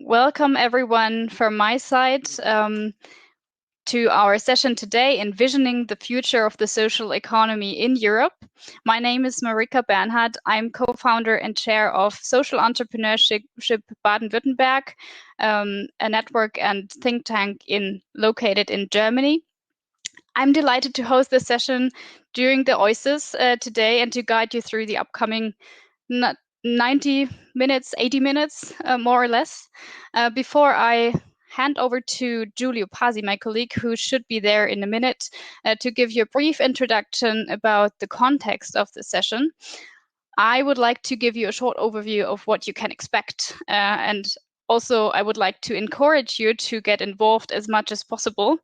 welcome everyone from my side to our session today, Envisioning the Future of the Social Economy in Europe. My name is Marika Bernhard. I'm co-founder and chair of Social Entrepreneurship Baden-Württemberg, a network and think tank located in Germany. I'm delighted to host this session during the OISIS today and to guide you through the upcoming 90 minutes, 80 minutes, more or less. Before I hand over to Giulio Pasi, my colleague, who should be there in a minute, to give you a brief introduction about the context of the session, I would like to give you a short overview of what you can expect. And also, I would like to encourage you to get involved as much as possible.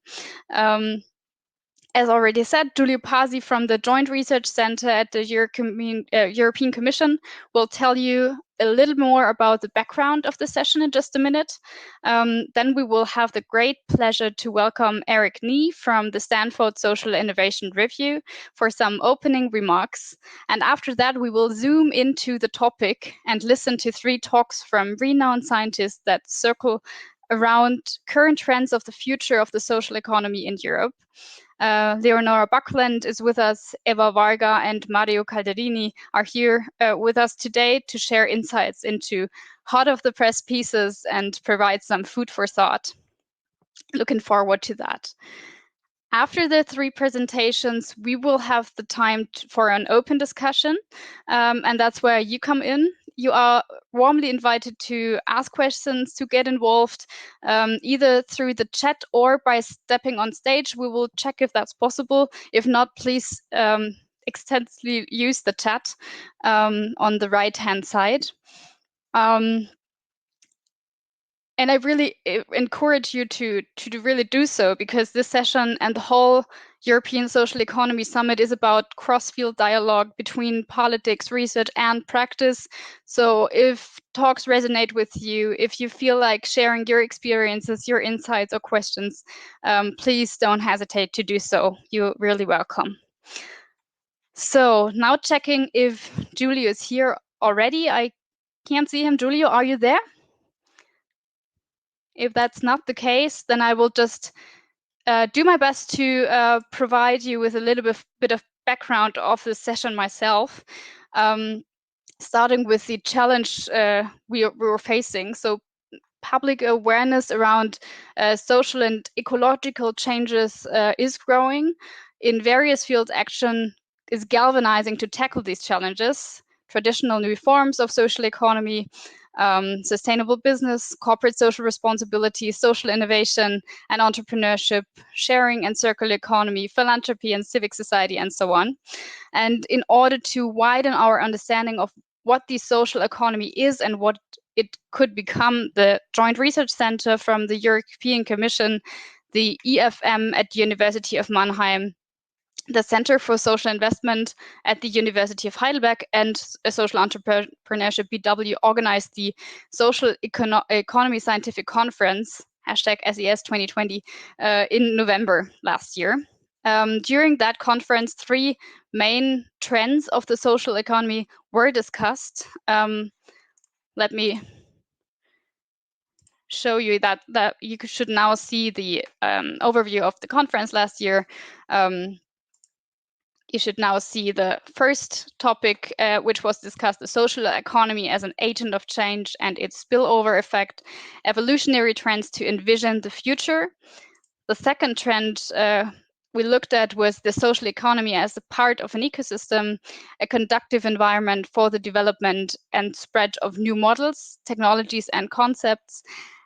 As already said, Giulio Pasi from the Joint Research Center at the European Commission will tell you a little more about the background of the session in just a minute. Then we will have the great pleasure to welcome Eric Nee from the Stanford Social Innovation Review for some opening remarks. And after that, we will zoom into the topic and listen to 3 talks from renowned scientists that circle around current trends of the future of the social economy in Europe. Leonora Buckland is with us, Eva Varga and Mario Calderini are here with us today to share insights into hot off the press pieces and provide some food for thought. Looking forward to that. After the 3 presentations, we will have the time for an open discussion, and that's where you come in. You are warmly invited to ask questions, to get involved, either through the chat or by stepping on stage. We will check if that's possible. If not, please extensively use the chat on the right-hand side. And I really encourage you to really do so, because this session and the whole European Social Economy Summit is about cross-field dialogue between politics, research, and practice. So if talks resonate with you, if you feel like sharing your experiences, your insights, or questions, please don't hesitate to do so. You're really welcome. So now checking if Giulio is here already. I can't see him. Giulio, are you there? If that's not the case, then I will just do my best to provide you with a little bit of background of the session myself, starting with the challenge we were facing. So public awareness around social and ecological changes is growing. In various fields, action is galvanizing to tackle these challenges. Traditional new forms of social economy, sustainable business, corporate social responsibility, social innovation and entrepreneurship, sharing and circular economy, philanthropy and civic society, and so on. And in order to widen our understanding of what the social economy is and what it could become, the Joint Research Center from the European Commission, the EFM at the University of Mannheim, the Center for Social Investment at the University of Heidelberg, and a Social Entrepreneurship BW organized the Social Economy Scientific Conference, #SES 2020, in November last year. During that conference, 3 main trends of the social economy were discussed. Let me show you that you should now see the overview of the conference last year. You should now see the first topic, which was discussed, the social economy as an agent of change and its spillover effect, evolutionary trends to envision the future. The second trend we looked at was the social economy as a part of an ecosystem, a conducive environment for the development and spread of new models, technologies, and concepts.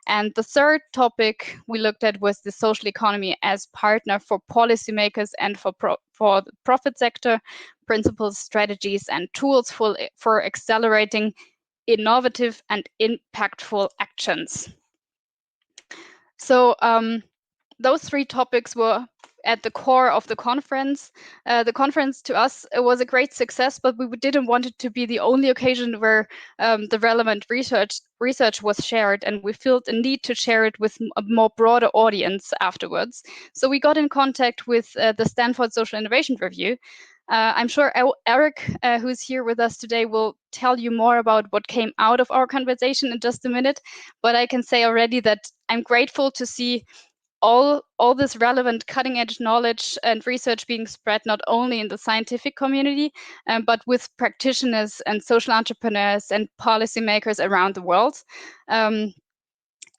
And the third topic we looked at was the social economy as partner for policymakers and for the profit sector, principles, strategies, and tools for accelerating innovative and impactful actions. So those 3 topics were at the core of the conference. The conference to us was a great success, but we didn't want it to be the only occasion where the relevant research was shared, and we felt a need to share it with a more broader audience afterwards. So we got in contact with the Stanford Social Innovation Review, I'm sure Eric, who's here with us today, will tell you more about what came out of our conversation in just a minute. But I can say already that I'm grateful to see all this relevant cutting edge knowledge and research being spread not only in the scientific community, but with practitioners and social entrepreneurs and policymakers around the world.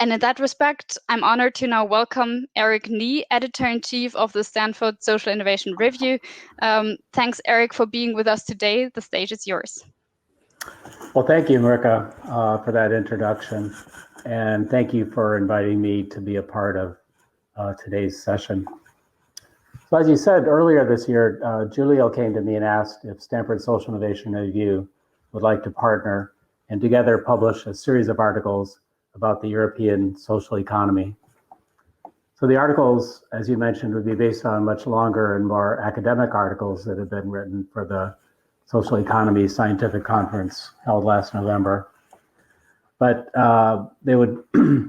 And in that respect, I'm honored to now welcome Eric Nee, Editor-in-Chief of the Stanford Social Innovation Review. Thanks, Eric, for being with us today. The stage is yours. Well, thank you, Marika, for that introduction. And thank you for inviting me to be a part of today's session. So as you said earlier this year, Giulio came to me and asked if Stanford Social Innovation Review would like to partner and together publish a series of articles about the European social economy. So the articles, as you mentioned, would be based on much longer and more academic articles that have been written for the Social Economy Scientific Conference held last November. But they would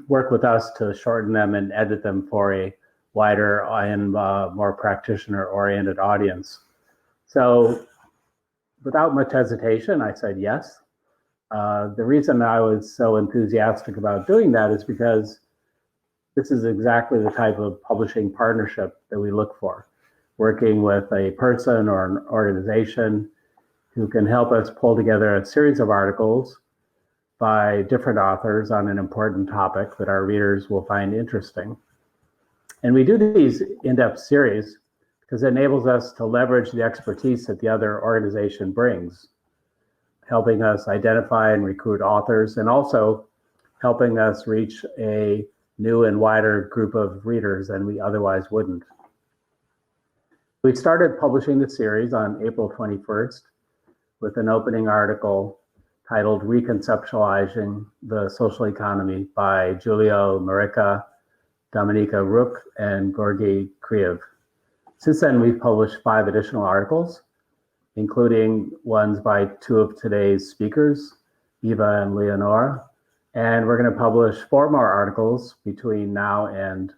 work with us to shorten them and edit them for a wider and more practitioner-oriented audience. So without much hesitation, I said yes. The reason I was so enthusiastic about doing that is because this is exactly the type of publishing partnership that we look for, working with a person or an organization who can help us pull together a series of articles by different authors on an important topic that our readers will find interesting. And we do these in-depth series because it enables us to leverage the expertise that the other organization brings, helping us identify and recruit authors, and also helping us reach a new and wider group of readers than we otherwise wouldn't. We started publishing the series on April 21st with an opening article titled Reconceptualizing the Social Economy by Giulio, Marika, Dominika Rook, and Georgi Kriev. Since then, we've published 5 additional articles, including ones by 2 of today's speakers, Eva and Leonora. And we're going to publish 4 more articles between now and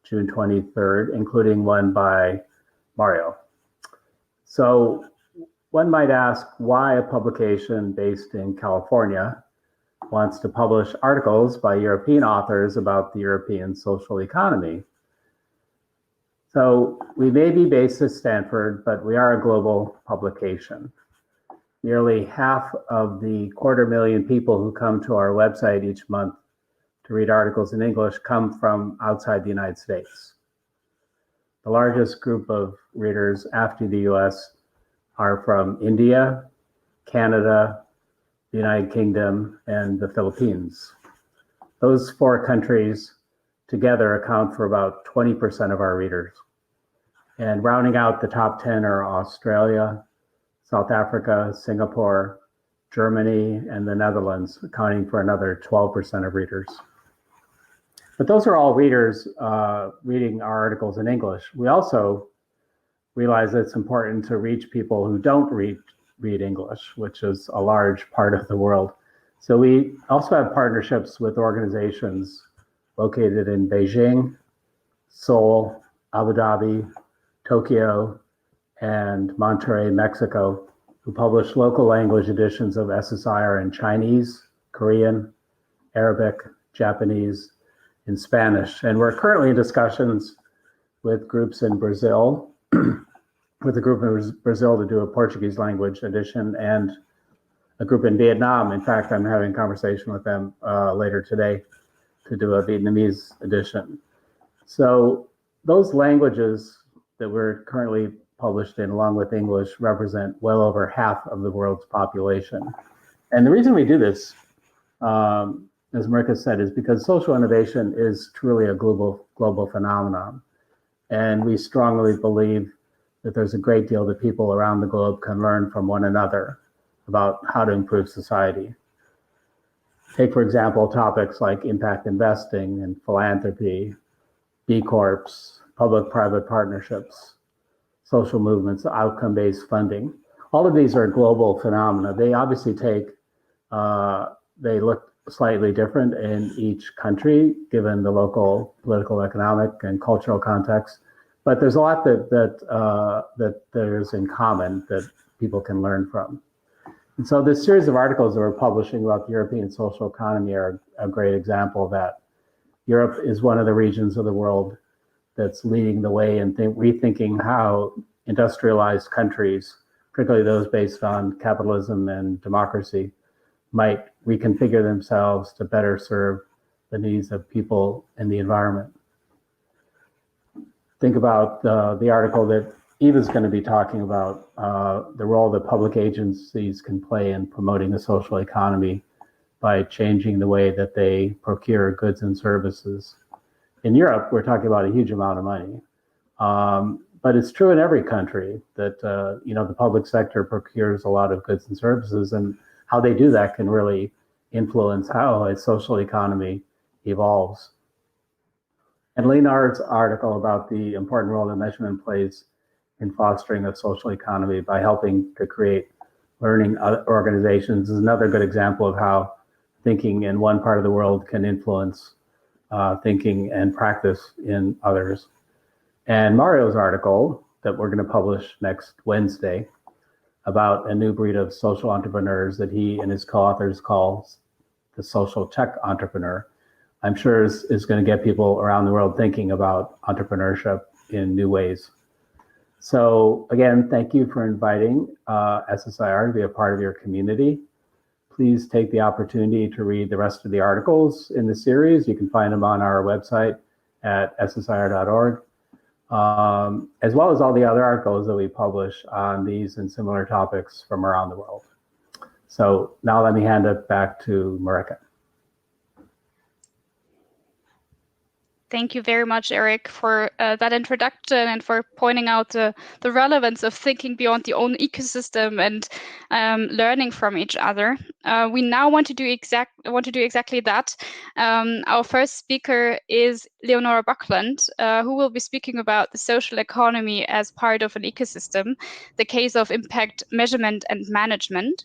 June 23rd, including one by Mario. So one might ask why a publication based in California wants to publish articles by European authors about the European social economy. So we may be based at Stanford, but we are a global publication. Nearly half of the 250,000 people who come to our website each month to read articles in English come from outside the United States. The largest group of readers after the US are from India, Canada, the United Kingdom, and the Philippines. Those 4 countries together account for about 20% of our readers. And rounding out the top 10 are Australia, South Africa, Singapore, Germany, and the Netherlands, accounting for another 12% of readers. But those are all readers reading our articles in English. We also realize that it's important to reach people who don't read English, which is a large part of the world. So we also have partnerships with organizations located in Beijing, Seoul, Abu Dhabi, Tokyo, and Monterrey, Mexico, who publish local language editions of SSIR in Chinese, Korean, Arabic, Japanese, and Spanish. And we're currently in discussions with groups in Brazil, with a group in Brazil to do a Portuguese language edition, and a group in Vietnam. In fact, I'm having a conversation with them later today to do a Vietnamese edition. So those languages that we're currently published in, along with English, represent well over half of the world's population. And the reason we do this, as Marika said, is because social innovation is truly a global phenomenon. And we strongly believe that there's a great deal that people around the globe can learn from one another about how to improve society. Take, for example, topics like impact investing and philanthropy, B Corps, public-private partnerships, social movements, outcome-based funding. All of these are global phenomena. They obviously they look slightly different in each country, given the local political, economic, and cultural context, But there's a lot that there's in common that people can learn from. And so this series of articles that we're publishing about the European social economy are a great example of that. Europe is one of the regions of the world that's leading the way in rethinking how industrialized countries, particularly those based on capitalism and democracy, might reconfigure themselves to better serve the needs of people and the environment. Think about the article that Eva's going to be talking about, the role that public agencies can play in promoting the social economy by changing the way that they procure goods and services. In Europe, we're talking about a huge amount of money. But it's true in every country that the public sector procures a lot of goods and services, and how they do that can really influence how a social economy evolves. And Leonard's article about the important role that measurement plays in fostering a social economy by helping to create learning organizations is another good example of how thinking in one part of the world can influence thinking and practice in others. And Mario's article that we're going to publish next Wednesday about a new breed of social entrepreneurs that he and his co-authors call the social tech entrepreneur, I'm sure is going to get people around the world thinking about entrepreneurship in new ways. So again, thank you for inviting SSIR to be a part of your community. Please take the opportunity to read the rest of the articles in the series. You can find them on our website at ssir.org, as well as all the other articles that we publish on these and similar topics from around the world. So now let me hand it back to Marika. Thank you very much, Eric, for that introduction and for pointing out the relevance of thinking beyond the own ecosystem and learning from each other. We now want to do exactly that. Our first speaker is Leonora Buckland, who will be speaking about the social economy as part of an ecosystem, the case of impact measurement and management.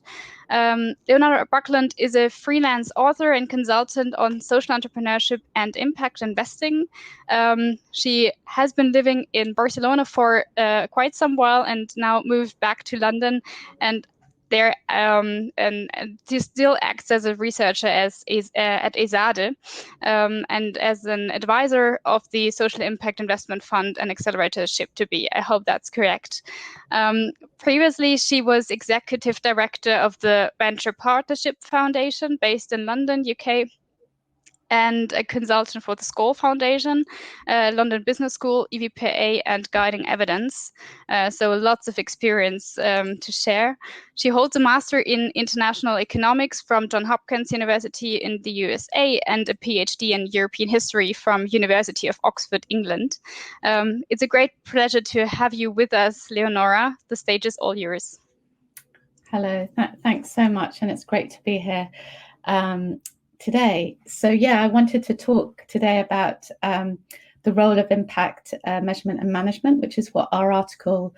Leonora Buckland is a freelance author and consultant on social entrepreneurship and impact investing. She has been living in Barcelona for quite some while and now moved back to London, and there and she still acts as a researcher at ESADE and as an advisor of the Social Impact Investment Fund and acceleratorship to be. I hope that's correct. Previously, she was executive director of the Venture Partnership Foundation based in London, UK, and a consultant for the Skoll Foundation, London Business School, EVPA, and Guiding Evidence. So lots of experience to share. She holds a master in international economics from Johns Hopkins University in the USA and a PhD in European history from University of Oxford, England. It's a great pleasure to have you with us, Leonora. The stage is all yours. Hello, thanks so much, and it's great to be here today. So yeah, I wanted to talk today about the role of impact measurement and management, which is what our article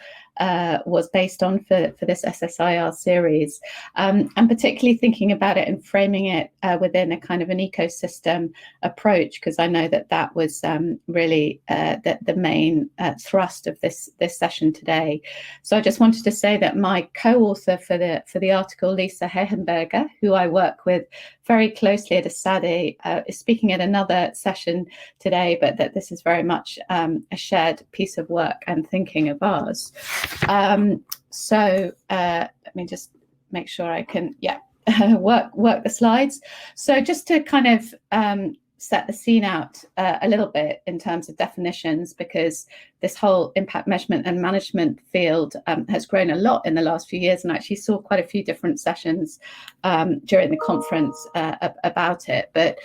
was based on for this SSIR series, and particularly thinking about it and framing it within a kind of an ecosystem approach, because I know that was really the main thrust of this session today. So I just wanted to say that my co-author for the article, Lisa Hehenberger, who I work with very closely at ESADE, is speaking at another session today, but that this is very much a shared piece of work and thinking of ours. So let me just make sure I can, work the slides. So just to kind of set the scene out a little bit in terms of definitions, because this whole impact measurement and management field has grown a lot in the last few years, and actually saw quite a few different sessions during the conference about it. But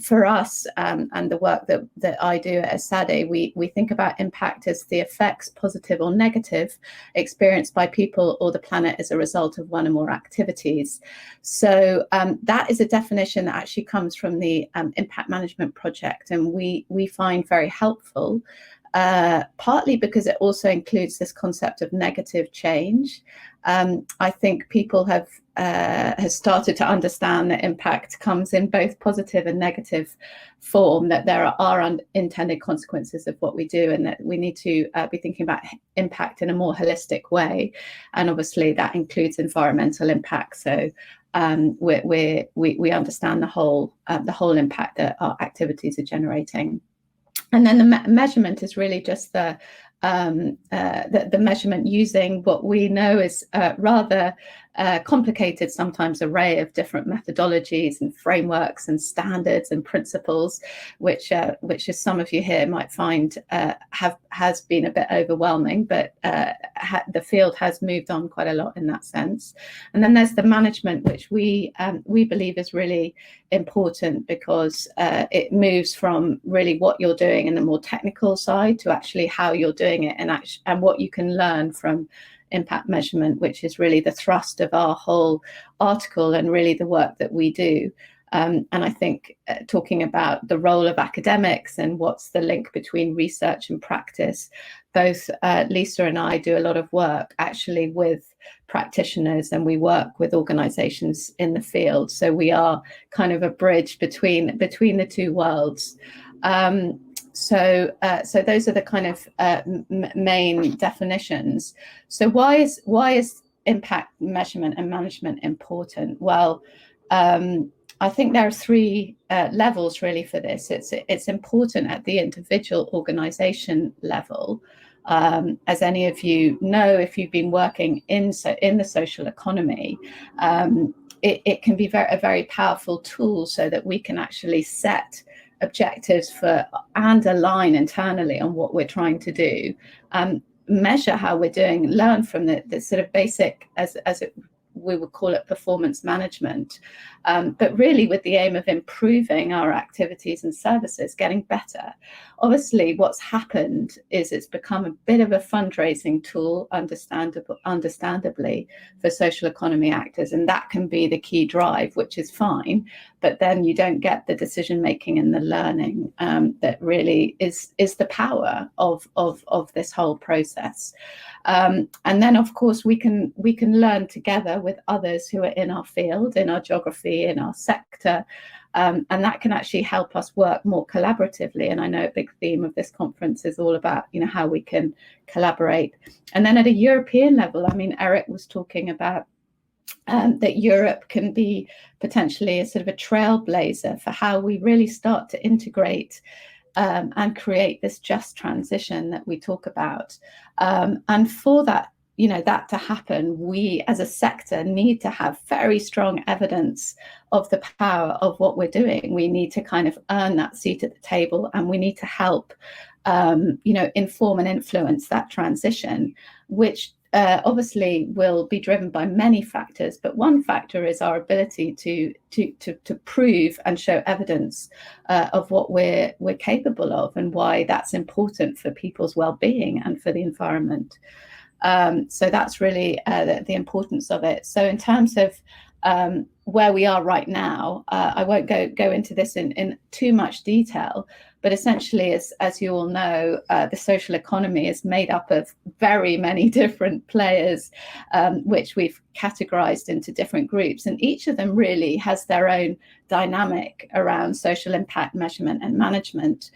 for us and the work that I do at ESADE, we think about impact as the effects, positive or negative, experienced by people or the planet as a result of one or more activities. So that is a definition that actually comes from the Impact Management Project, and we find very helpful partly because it also includes this concept of negative change. I think people have started to understand that impact comes in both positive and negative form, that there are unintended consequences of what we do, and that we need to be thinking about impact in a more holistic way. And obviously that includes environmental impact. So we understand the whole impact that our activities are generating. And then the measurement is really just the measurement using what we know is rather complicated sometimes array of different methodologies and frameworks and standards and principles, which as some of you here might find has been a bit overwhelming, but the field has moved on quite a lot in that sense. And then there's the management, which we believe is really important, because it moves from really what you're doing in the more technical side to actually how you're doing it, and what you can learn from impact measurement, which is really the thrust of our whole article and really the work that we do. And I think talking about the role of academics and what's the link between research and practice, both Lisa and I do a lot of work actually with practitioners, and we work with organizations in the field. So we are kind of a bridge between the two worlds. So those are the kind of main definitions. So why is impact measurement and management important? Well, I think there are three levels really for this. It's important at the individual organization level. As any of you know, if you've been working in the social economy, it can be a very powerful tool so that we can actually set objectives for and align internally on what we're trying to do, measure how we're doing, learn from the sort of basic, we would call it performance management, but really with the aim of improving our activities and services, getting better. Obviously, what's happened is it's become a bit of a fundraising tool, understandably, for social economy actors, and that can be the key drive, which is fine, but then you don't get the decision making and the learning that really is the power of this whole process. And then, of course, we can learn together with others who are in our field, in our geography, in our sector, and that can actually help us work more collaboratively. And I know a big theme of this conference is all about, how we can collaborate. And then at a European level, I mean, Eric was talking about that Europe can be potentially a sort of a trailblazer for how we really start to integrate and create this just transition that we talk about. And for that, that to happen, we as a sector need to have very strong evidence of the power of what we're doing. We need to kind of earn that seat at the table, and we need to help, inform and influence that transition, which obviously will be driven by many factors, but one factor is our ability to prove and show evidence of what we're capable of, and why that's important for people's well-being and for the environment. So that's really the importance of it. So in terms of where we are right now, I won't go into this in too much detail, but essentially, as you all know, the social economy is made up of very many different players, which we've categorized into different groups, and each of them really has their own dynamic around social impact measurement and management.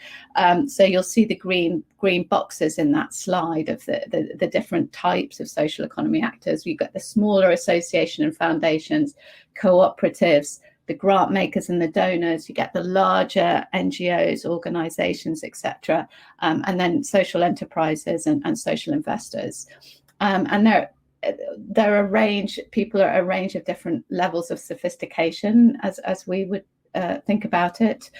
So you'll see the green boxes in that slide of the different types of social economy actors. We've got the smaller association and foundations, cooperatives, the grant makers and the donors. You get the larger NGOs, organizations, etc., and then social enterprises and social investors. And there are a range of different levels of sophistication as we would think about it.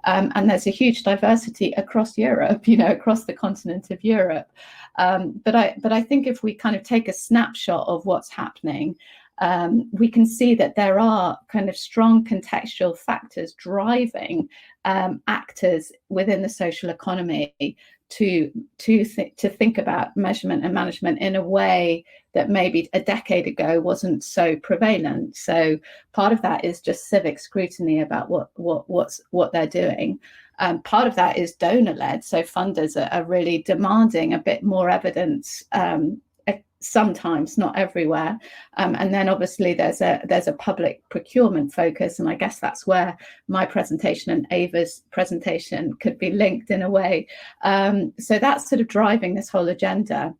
And there's a huge diversity across Europe, across the continent of Europe. But I think if we kind of take a snapshot of what's happening, we can see that there are kind of strong contextual factors driving actors within the social economy to think about measurement and management in a way that maybe a decade ago wasn't so prevalent. So part of that is just civic scrutiny about what they're doing. Part of that is donor-led, so funders are really demanding a bit more evidence, sometimes, not everywhere, and then obviously there's a public procurement focus, and I guess that's where my presentation and Eva's presentation could be linked in a way. So that's sort of driving this whole agenda.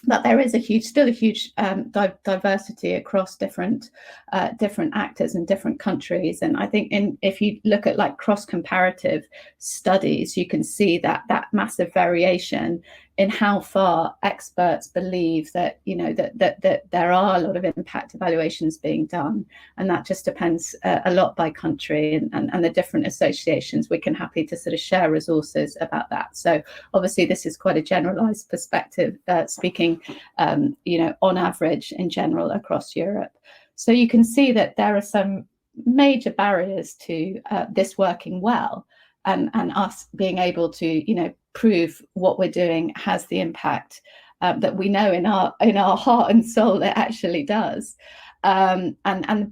But there is still a huge diversity across different actors in different countries, and I think if you look at like cross-comparative studies, you can see that massive variation in how far experts believe that that there are a lot of impact evaluations being done, and that just depends a lot by country and the different associations. We can happy to sort of share resources about that. So obviously this is quite a generalized perspective, speaking on average in general across Europe. So you can see that there are some major barriers to this working well, and us being able to prove what we're doing has the impact that we know in our heart and soul it actually does. And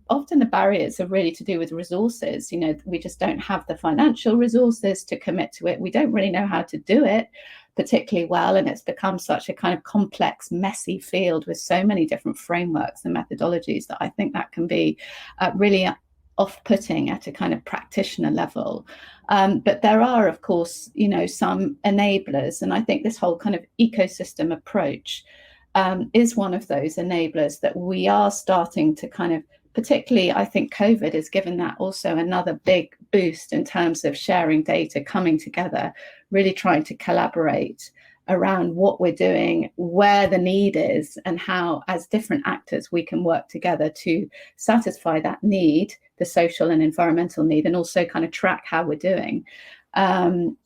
often the barriers are really to do with resources. We just don't have the financial resources to commit to it. We don't really know how to do it particularly well, and it's become such a kind of complex, messy field with so many different frameworks and methodologies that I think that can be really off-putting at a kind of practitioner level. But there are, of course, some enablers, and I think this whole kind of ecosystem approach is one of those enablers that we are starting to kind of, particularly I think COVID has given that also another big boost in terms of sharing data, coming together, really trying to collaborate around what we're doing, where the need is, and how as different actors we can work together to satisfy that need, the social and environmental need, and also kind of track how we're doing. It's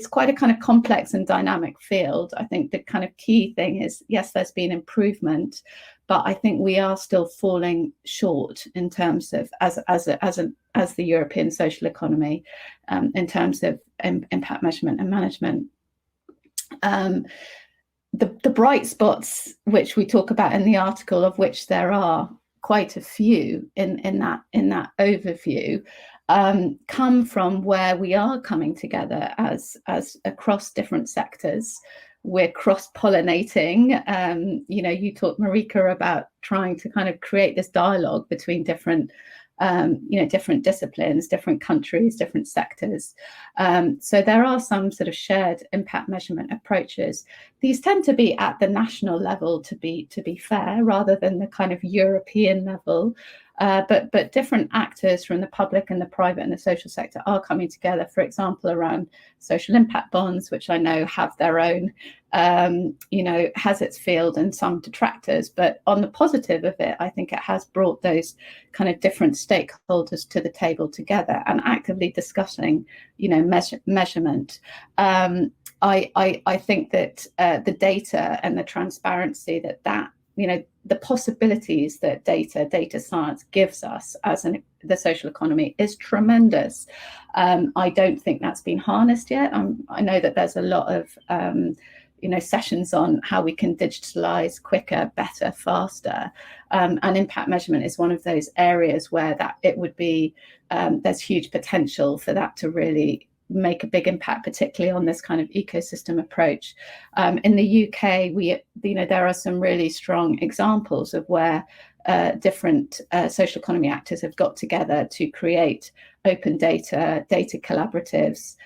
quite a kind of complex and dynamic field. I think the kind of key thing is, yes, there's been improvement, but I think we are still falling short in terms of as the European social economy, in terms of impact measurement and management. The bright spots, which we talk about in the article, of which there are quite a few in that overview, come from where we are coming together as across different sectors. We're cross-pollinating. You talked, Marika, about trying to kind of create this dialogue between different different disciplines, different countries, different sectors. So there are some sort of shared impact measurement approaches. These tend to be at the national level, to be fair, rather than the kind of European level. But different actors from the public and the private and the social sector are coming together, for example, around social impact bonds, which I know have their own, has its field and some detractors. But on the positive of it, I think it has brought those kind of different stakeholders to the table together and actively discussing, measurement. I think that the data and the transparency that the possibilities that data science gives us as the social economy is tremendous. I don't think that's been harnessed yet. I know that there's a lot of sessions on how we can digitalize quicker, better, faster, and impact measurement is one of those areas where that it would be there's huge potential for that to really make a big impact, particularly on this kind of ecosystem approach. In the UK, there are some really strong examples of where different social economy actors have got together to create open data collaboratives,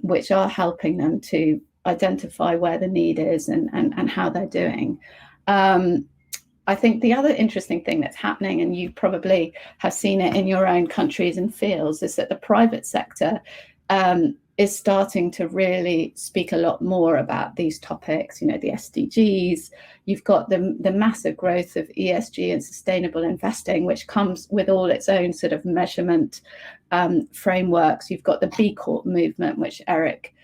which are helping them to identify where the need is and how they're doing. I think the other interesting thing that's happening, and you probably have seen it in your own countries and fields, is that the private sector is starting to really speak a lot more about these topics, the SDGs. You've got the massive growth of ESG and sustainable investing, which comes with all its own sort of measurement frameworks. You've got the B Corp movement, which Eric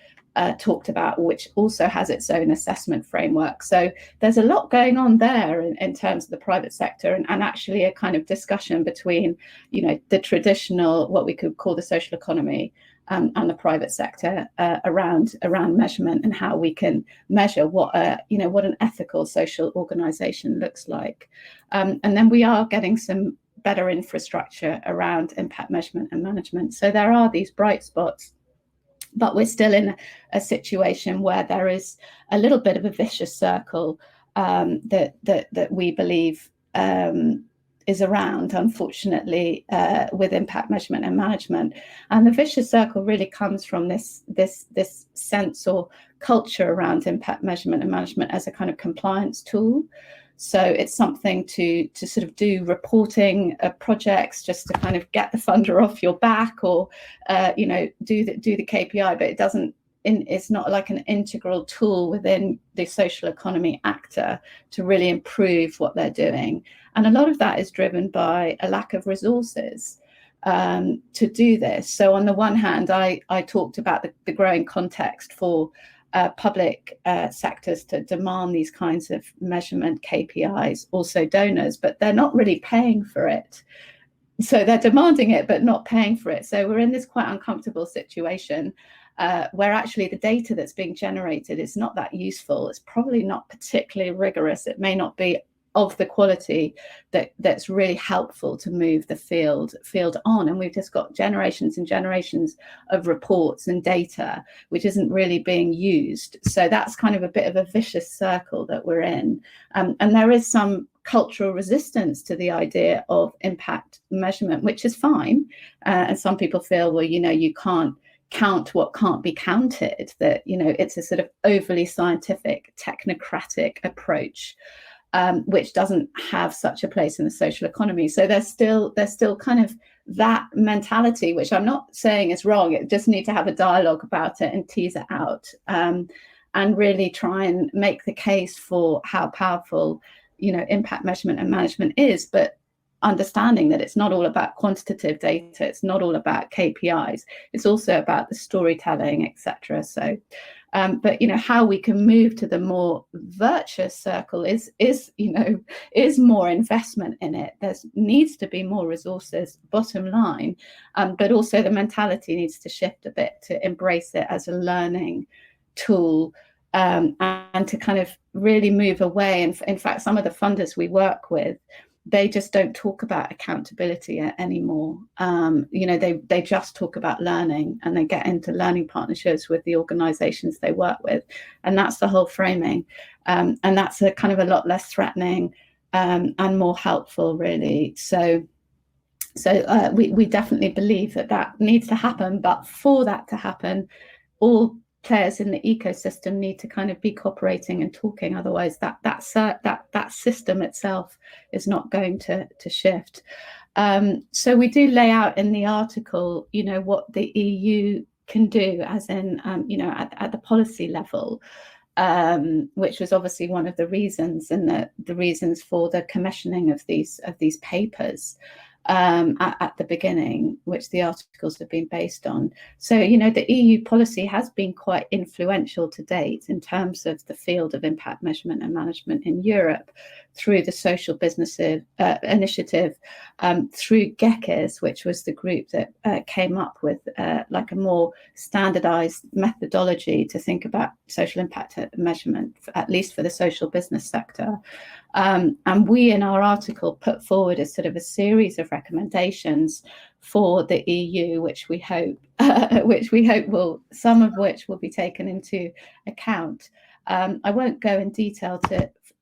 talked about, which also has its own assessment framework. So there's a lot going on there in terms of the private sector, and actually a kind of discussion between, the traditional, what we could call the social economy, and the private sector around measurement and how we can measure what an ethical social organization looks like. And then we are getting some better infrastructure around impact measurement and management. So there are these bright spots, but we're still in a situation where there is a little bit of a vicious circle that we believe is around, unfortunately, with impact measurement and management. And the vicious circle really comes from this sense or culture around impact measurement and management as a kind of compliance tool. So it's something to sort of do reporting projects just to kind of get the funder off your back, or do the KPI, but it's not like an integral tool within the social economy actor to really improve what they're doing. And a lot of that is driven by a lack of resources to do this. So on the one hand, I talked about the growing context for public sectors to demand these kinds of measurement KPIs, also donors, but they're not really paying for it. So they're demanding it, but not paying for it. So we're in this quite uncomfortable situation where actually the data that's being generated is not that useful. It's probably not particularly rigorous. It may not be of the quality that's really helpful to move the field on. And we've just got generations and generations of reports and data which isn't really being used. So that's kind of a bit of a vicious circle that we're in. And there is some cultural resistance to the idea of impact measurement, which is fine. And some people feel, well, you can't count what can't be counted, that it's a sort of overly scientific, technocratic approach. Which doesn't have such a place in the social economy. So there's still kind of that mentality, which I'm not saying is wrong. It just need to have a dialogue about it and tease it out, and really try and make the case for how powerful, impact measurement and management is. But understanding that it's not all about quantitative data, it's not all about KPIs, it's also about the storytelling, etc. So but how we can move to the more virtuous circle is more investment in it. There needs to be more resources, bottom line, but also the mentality needs to shift a bit to embrace it as a learning tool, and to kind of really move away. And in fact, some of the funders we work with, they just don't talk about accountability anymore. They just talk about learning, and they get into learning partnerships with the organizations they work with. And that's the whole framing. And that's a kind of a lot less threatening and more helpful, really. So we definitely believe that needs to happen. But for that to happen, all players in the ecosystem need to kind of be cooperating and talking. Otherwise that system itself is not going to shift. So we do lay out in the article what the EU can do, as in at the policy level, which was obviously one of the reasons, and the reasons for the commissioning of these papers at the beginning, which the articles have been based on. So, the EU policy has been quite influential to date in terms of the field of impact measurement and management in Europe, through the Social Business Initiative, through GECES, which was the group that came up with like a more standardized methodology to think about social impact measurement, at least for the social business sector. And we, in our article, put forward a sort of a series of recommendations for the EU, which we hope will, some of which will be taken into account. I won't go in detail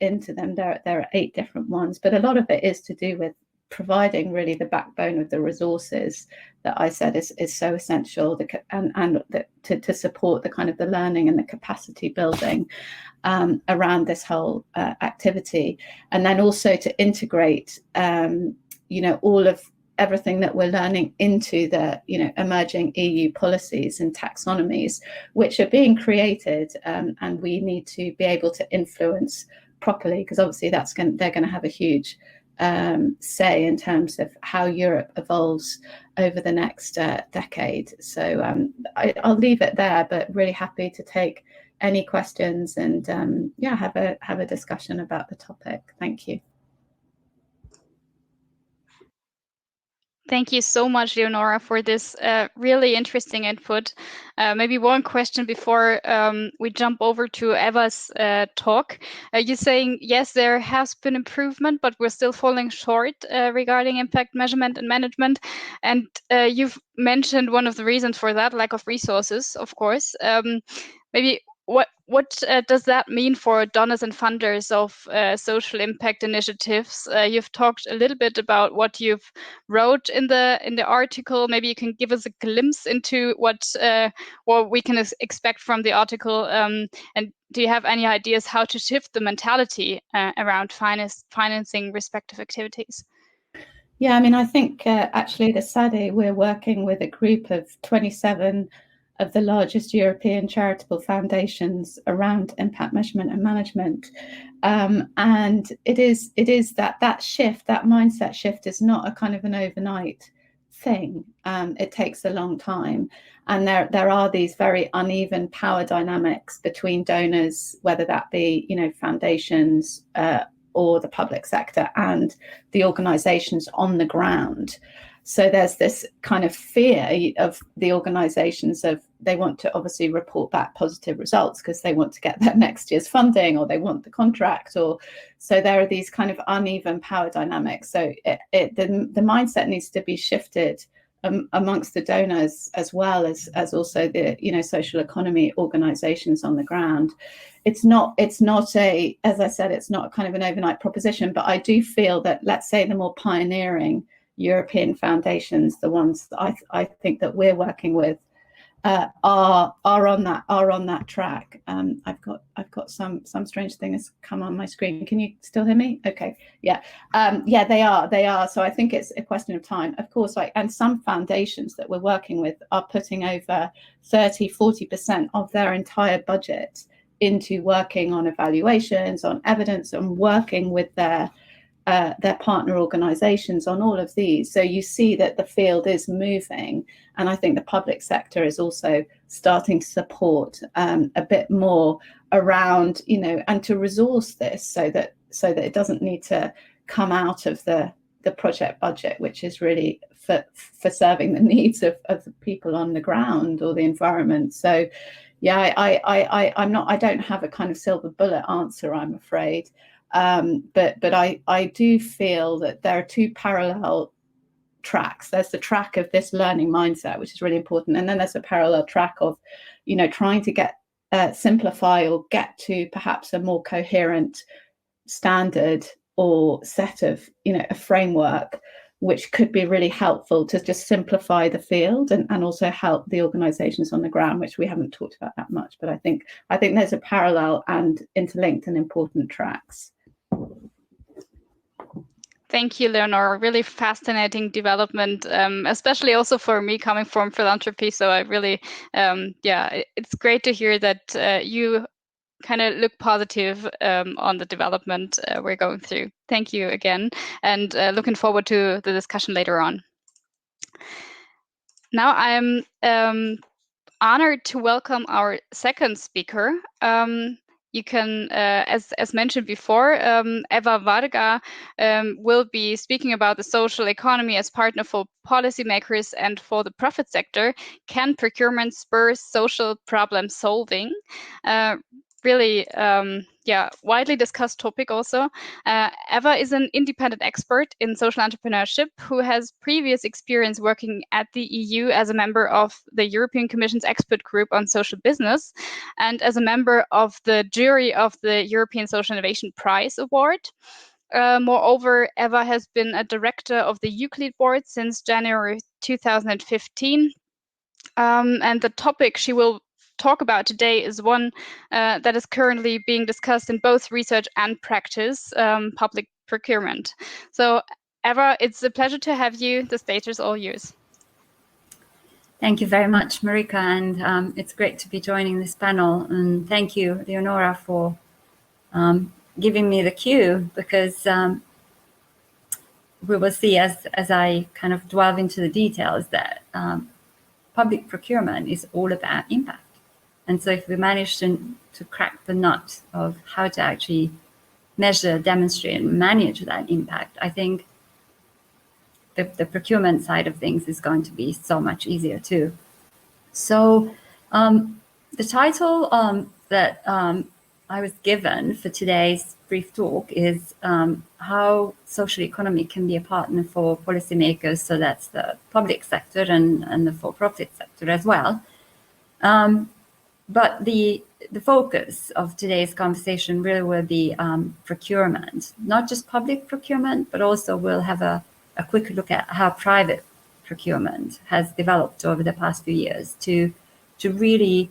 into them. There are 8 different ones, but a lot of it is to do with providing really the backbone of the resources that I said is so essential, to support the kind of the learning and the capacity building around this whole activity, and then also to integrate all of everything that we're learning into the emerging EU policies and taxonomies, which are being created, and we need to be able to influence properly, because obviously they're going to have a huge say in terms of how Europe evolves over the next decade. So I'll leave it there, but really happy to take any questions and have a discussion about the topic. Thank you. Thank you so much, Leonora, for this really interesting input. Maybe one question before we jump over to Eva's talk. You're saying, yes, there has been improvement, but we're still falling short regarding impact measurement and management. And you've mentioned one of the reasons for that, lack of resources, of course. Maybe what does that mean for donors and funders of social impact initiatives? You've talked a little bit about what you've wrote in the article. Maybe you can give us a glimpse into what we can expect from the article. And do you have any ideas how to shift the mentality around financing respective activities? Yeah, I mean, I think actually the SADE, we're working with a group of 27 of the largest European charitable foundations around impact measurement and management. And it is that shift, that mindset shift is not a kind of an overnight thing. It takes a long time. And there are these very uneven power dynamics between donors, whether that be, foundations, or the public sector and the organizations on the ground. So there's this kind of fear of the organizations of they want to obviously report back positive results because they want to get their next year's funding or they want the contract, or so there are these kind of uneven power dynamics. So the mindset needs to be shifted amongst the donors as well as also the social economy organizations on the ground. It's not a, as I said, it's not kind of an overnight proposition, but I do feel that, let's say, the more pioneering European foundations, the ones that I think that we're working with, are on that track. I've got some strange thing has come on my screen. Can you still hear me? Okay, yeah, they are. So I think it's a question of time, of course. And some foundations that we're working with are putting over 30-40% of their entire budget into working on evaluations, on evidence, and working with their partner organizations on all of these. So you see that the field is moving, and I think the public sector is also starting to support a bit more around, and to resource this so that it doesn't need to come out of the project budget, which is really for serving the needs of the people on the ground or the environment. So yeah, I don't have a kind of silver bullet answer, I'm afraid. But I do feel that there are two parallel tracks. There's the track of this learning mindset, which is really important, and then there's a parallel track of, trying to get simplify or get to perhaps a more coherent standard or set of, a framework, which could be really helpful to just simplify the field and also help the organizations on the ground, which we haven't talked about that much. But I think there's a parallel and interlinked and important tracks. Thank you, Leonora. Really fascinating development, especially also for me coming from philanthropy. So I really, it's great to hear that you kind of look positive on the development we're going through. Thank you again, and looking forward to the discussion later on. Now I'm honored to welcome our second speaker. You can, as mentioned before, Eva Varga will be speaking about the social economy as partner for policymakers and for the profit sector. Can procurement spur social problem solving? Really, widely discussed topic also. Eva is an independent expert in social entrepreneurship who has previous experience working at the EU as a member of the European Commission's expert group on social business and as a member of the jury of the European Social Innovation Prize Award. Moreover, Eva has been a director of the Euclid board since January 2015. And the topic she will talk about today is one that is currently being discussed in both research and practice, public procurement. So Eva, it's a pleasure to have you. The stage is all yours. Thank you very much, Marika, and it's great to be joining this panel. And thank you, Leonora, for giving me the cue, because we will see as I kind of delve into the details that public procurement is all about impact. And so if we manage to crack the nut of how to actually measure, demonstrate, and manage that impact, I think the procurement side of things is going to be so much easier too. So the title that I was given for today's brief talk is how social economy can be a partner for policymakers. So that's the public sector and the for-profit sector as well. But the focus of today's conversation really will be procurement, not just public procurement, but also we'll have a quick look at how private procurement has developed over the past few years to really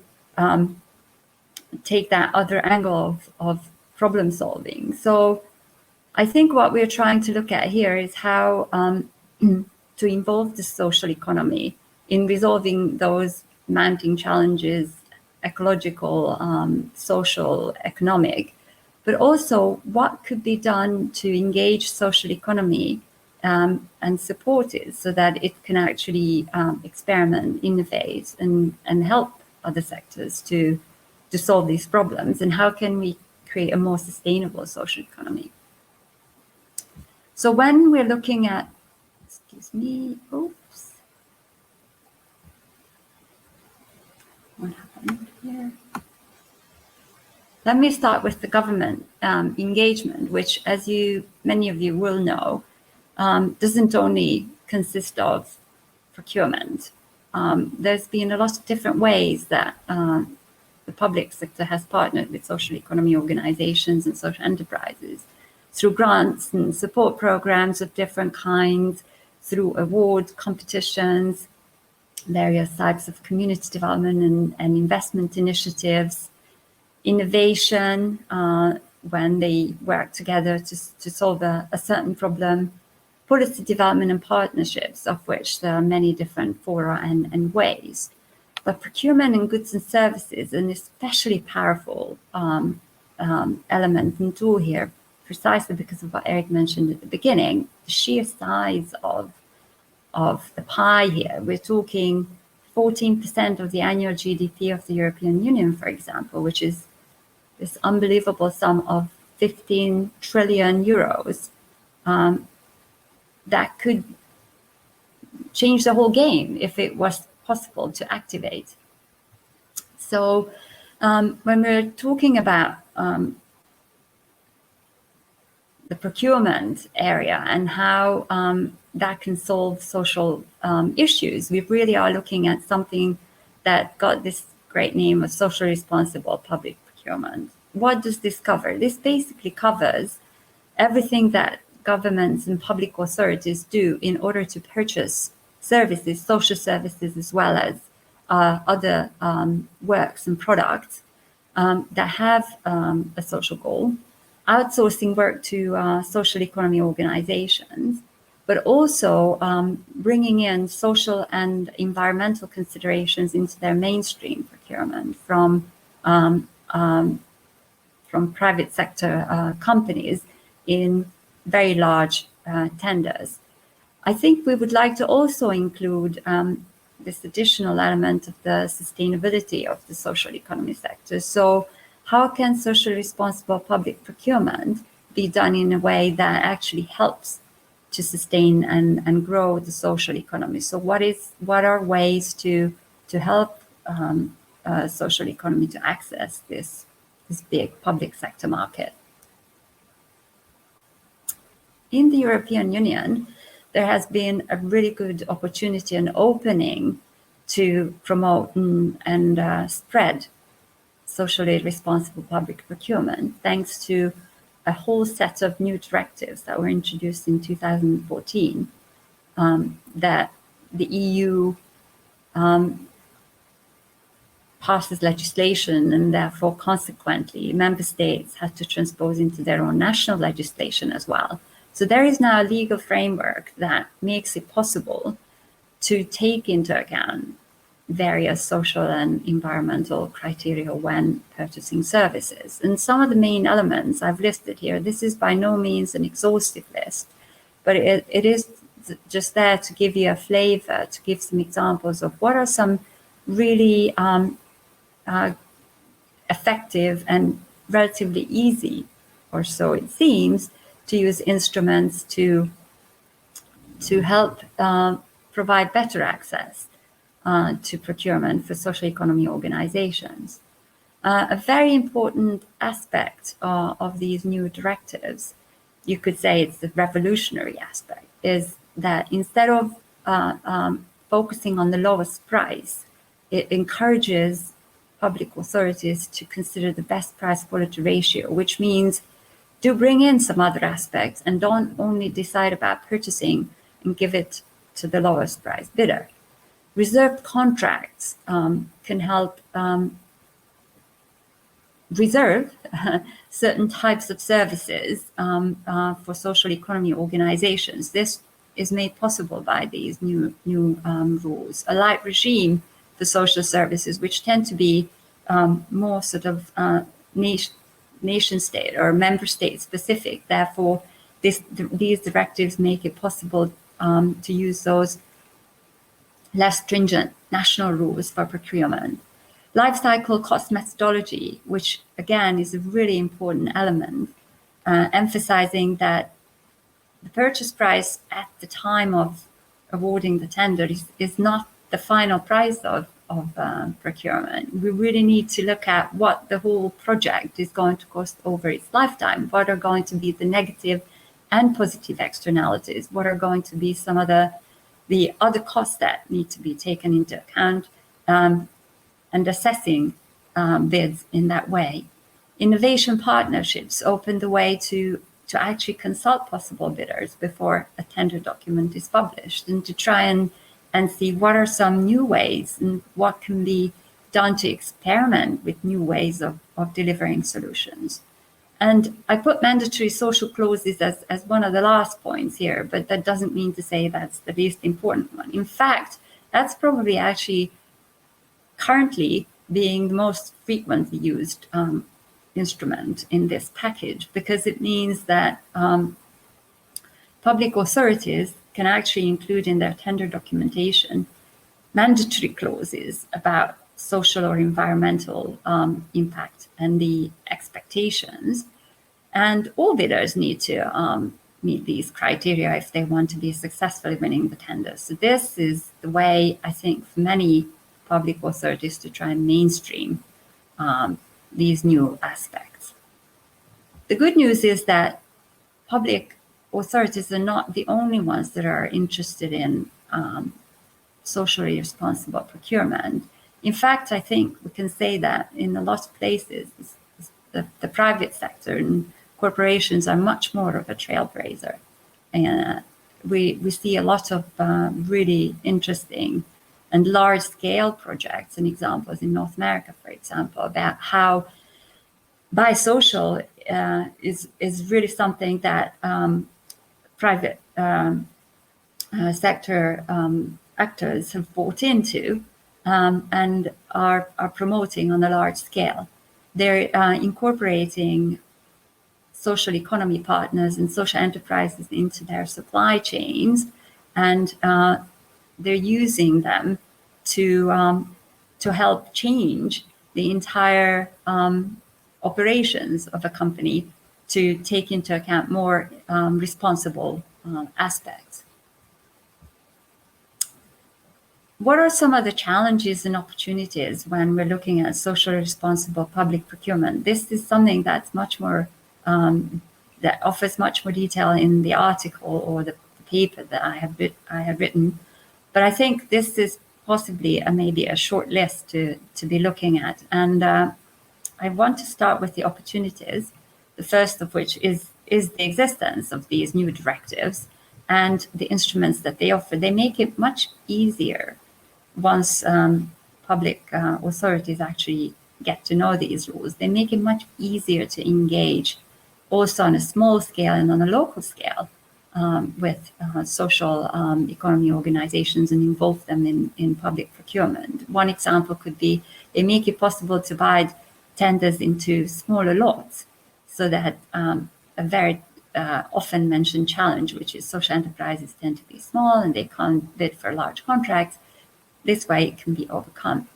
take that other angle of problem solving. So I think what we're trying to look at here is how to involve the social economy in resolving those mounting challenges, ecological, social, economic, but also what could be done to engage social economy and support it so that it can actually experiment, innovate, and help other sectors to solve these problems, and how can we create a more sustainable social economy. So when we're looking at, excuse me, oops, what happened here? Let me start with the government engagement, which, as many of you will know, doesn't only consist of procurement. There's been a lot of different ways that the public sector has partnered with social economy organizations and social enterprises through grants and support programs of different kinds, through award competitions, various types of community development and investment initiatives, innovation when they work together to solve a certain problem, policy development and partnerships, of which there are many different fora and ways. But procurement in goods and services, an especially powerful element and tool here, precisely because of what Eric mentioned at the beginning, the sheer size of the pie here. We're talking 14% of the annual GDP of the European Union, for example, which is this unbelievable sum of 15 trillion euros that could change the whole game if it was possible to activate. So when we're talking about the procurement area and how that can solve social issues, we really are looking at something that got this great name of socially responsible public procurement. What does this cover? This basically covers everything that governments and public authorities do in order to purchase services, social services, as well as other works and products that have a social goal, outsourcing work to social economy organizations, but also bringing in social and environmental considerations into their mainstream procurement from private sector companies in very large tenders. I think we would like to also include this additional element of the sustainability of the social economy sector. So how can socially responsible public procurement be done in a way that actually helps to sustain and grow the social economy? So what are ways to help social economy to access this big public sector market? In the European Union, there has been a really good opportunity and opening to promote and spread socially responsible public procurement, thanks to a whole set of new directives that were introduced in 2014 that the EU passes legislation, and therefore consequently member states had to transpose into their own national legislation as well. So there is now a legal framework that makes it possible to take into account various social and environmental criteria when purchasing services. And some of the main elements I've listed here, this is by no means an exhaustive list, but it is just there to give you a flavor, to give some examples of what are some really effective and relatively easy, or so it seems, to use instruments to to help provide better access to procurement for social economy organizations. A very important aspect of these new directives, you could say it's the revolutionary aspect, is that instead of focusing on the lowest price, it encourages public authorities to consider the best price quality ratio, which means do bring in some other aspects and don't only decide about purchasing and give it to the lowest price bidder. Reserved contracts can help reserve certain types of services for social economy organizations. This is made possible by these new rules. A light regime for social services, which tend to be more sort of nation state or member state specific. Therefore, these directives make it possible to use those less stringent national rules for procurement. Life cycle cost methodology, which again is a really important element, emphasizing that the purchase price at the time of awarding the tender is not the final price of procurement. We really need to look at what the whole project is going to cost over its lifetime. What are going to be the negative and positive externalities? What are going to be some of the other costs that need to be taken into account? And assessing bids in that way. Innovation partnerships open the way to actually consult possible bidders before a tender document is published, and to try and see what are some new ways and what can be done to experiment with new ways of delivering solutions. And I put mandatory social clauses as one of the last points here, but that doesn't mean to say that's the least important one. In fact, that's probably actually currently being the most frequently used instrument in this package, because it means that public authorities can actually include in their tender documentation mandatory clauses about social or environmental impact and the expectations. And all bidders need to meet these criteria if they want to be successfully winning the tender. So this is the way, I think, for many public authorities to try and mainstream these new aspects. The good news is that public authorities are not the only ones that are interested in socially responsible procurement. In fact, I think we can say that in a lot of places, the private sector and corporations are much more of a trailblazer. And we see a lot of really interesting and large-scale projects and examples in North America, for example, about how biosocial is really something that private sector actors have bought into and are promoting on a large scale. They're incorporating social economy partners and social enterprises into their supply chains, and they're using them to help change the entire operations of a company to take into account more responsible aspects. What are some of the challenges and opportunities when we're looking at socially responsible public procurement? This is something that's much more, that offers much more detail in the article or the paper that I have written. But I think this is possibly maybe a short list to be looking at. And I want to start with the opportunities, the first of which is the existence of these new directives and the instruments that they offer. They make it much easier once public authorities actually get to know these rules. They make it much easier to engage also on a small scale and on a local scale with social economy organizations and involve them in public procurement. One example could be they make it possible to divide tenders into smaller lots, so that a very often mentioned challenge, which is social enterprises tend to be small and they can't bid for large contracts. This way it can be overcome.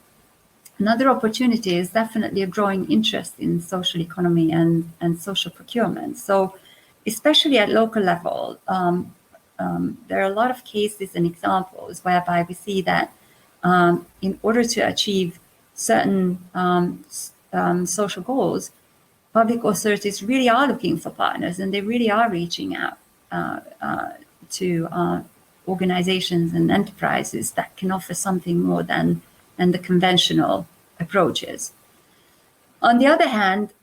Another opportunity is definitely a growing interest in social economy and social procurement. So especially at local level, there are a lot of cases and examples whereby we see that in order to achieve certain social goals, public authorities really are looking for partners, and they really are reaching out to organizations and enterprises that can offer something more than the conventional approaches. On the other hand,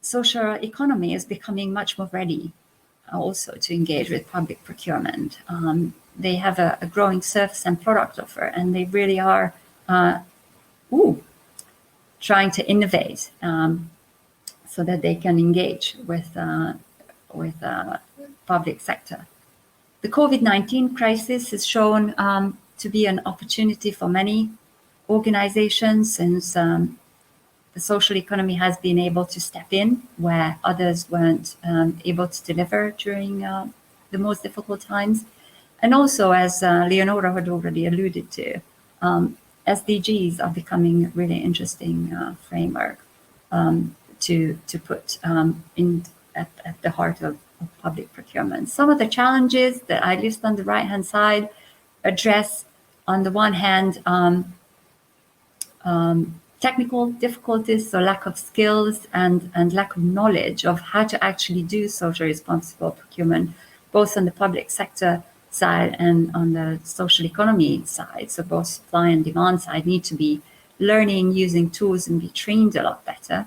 social economy is becoming much more ready also to engage with public procurement. They have a growing service and product offer, and they really are trying to innovate so that they can engage with public sector. The COVID-19 crisis has shown to be an opportunity for many organizations, since the social economy has been able to step in where others weren't able to deliver during the most difficult times. And also, as Leonora had already alluded to, SDGs are becoming a really interesting framework to put at the heart of public procurement. Some of the challenges that I list on the right-hand side address, on the one hand, technical difficulties, so lack of skills and lack of knowledge of how to actually do social responsible procurement, both on the public sector side and on the social economy side. So both supply and demand side need to be learning, using tools, and be trained a lot better.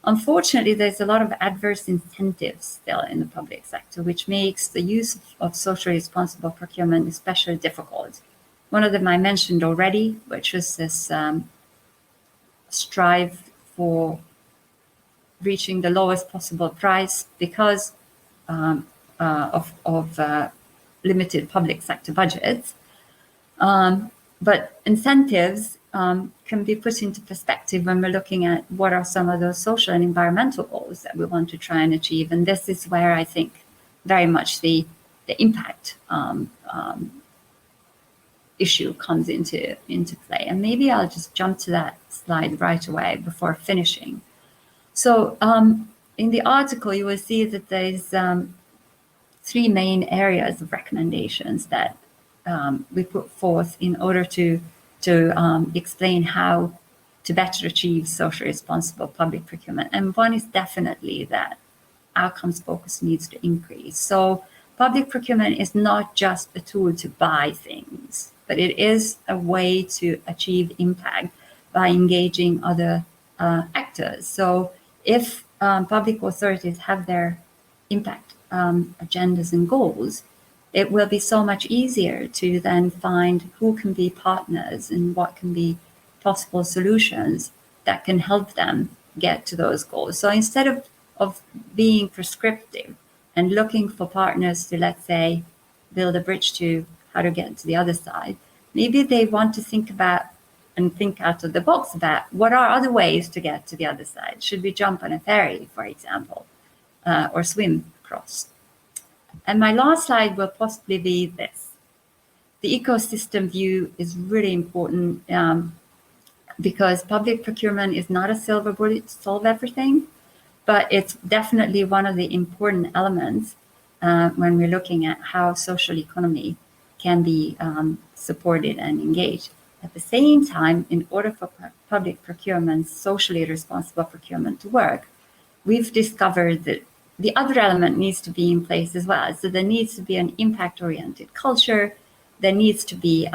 Unfortunately, there's a lot of adverse incentives still in the public sector, which makes the use of socially responsible procurement especially difficult. One of them I mentioned already, which was this strive for reaching the lowest possible price because of limited public sector budgets. But incentives can be put into perspective when we're looking at what are some of those social and environmental goals that we want to try and achieve. And this is where I think very much the impact issue comes into play. And maybe I'll just jump to that slide right away before finishing. So in the article, you will see that there's three main areas of recommendations that we put forth in order to explain how to better achieve social responsible public procurement. And one is definitely that outcomes focus needs to increase. So public procurement is not just a tool to buy things, but it is a way to achieve impact by engaging other actors. So if public authorities have their impact agendas and goals, it will be so much easier to then find who can be partners and what can be possible solutions that can help them get to those goals. So instead of being prescriptive and looking for partners to, let's say, build a bridge to how to get to the other side, maybe they want to think about and think out of the box about what are other ways to get to the other side. Should we jump on a ferry, for example, or swim across? And my last slide will possibly be this. The ecosystem view is really important because public procurement is not a silver bullet to solve everything, but it's definitely one of the important elements when we're looking at how social economy can be supported and engaged. At the same time, in order for public procurement, socially responsible procurement to work, we've discovered that the other element needs to be in place as well. So there needs to be an impact-oriented culture. There needs to be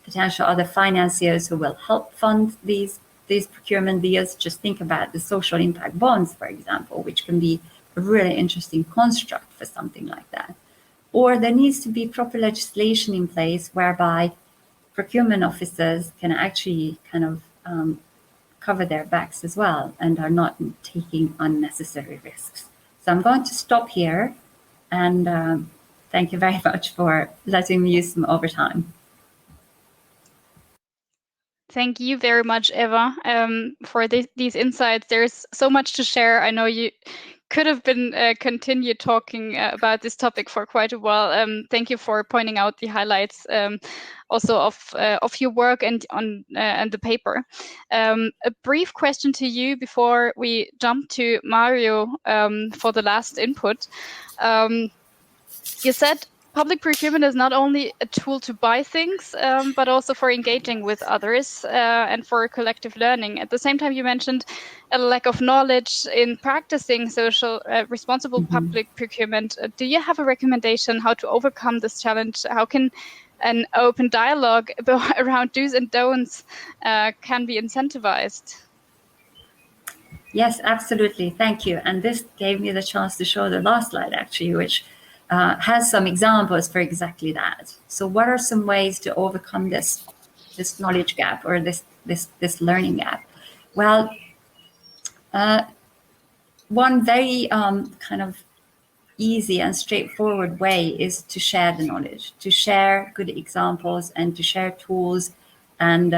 potential other financiers who will help fund these procurement deals. Just think about the social impact bonds, for example, which can be a really interesting construct for something like that. Or there needs to be proper legislation in place whereby procurement officers can actually kind of cover their backs as well and are not taking unnecessary risks. So I'm going to stop here and thank you very much for letting me use some overtime. Thank you very much, Eva, for these insights. There's so much to share. I know you could have been continued talking about this topic for quite a while. Thank you for pointing out the highlights also of your work and the paper. A brief question to you before we jump to Mario for the last input. You said public procurement is not only a tool to buy things, but also for engaging with others and for collective learning. At the same time, you mentioned a lack of knowledge in practicing social responsible public procurement. Do you have a recommendation how to overcome this challenge? How can an open dialogue around do's and don'ts can be incentivized? Yes, absolutely. Thank you. And this gave me the chance to show the last slide, actually, which has some examples for exactly that. So what are some ways to overcome this knowledge gap or this learning gap? Well, one very kind of easy and straightforward way is to share the knowledge, to share good examples and to share tools and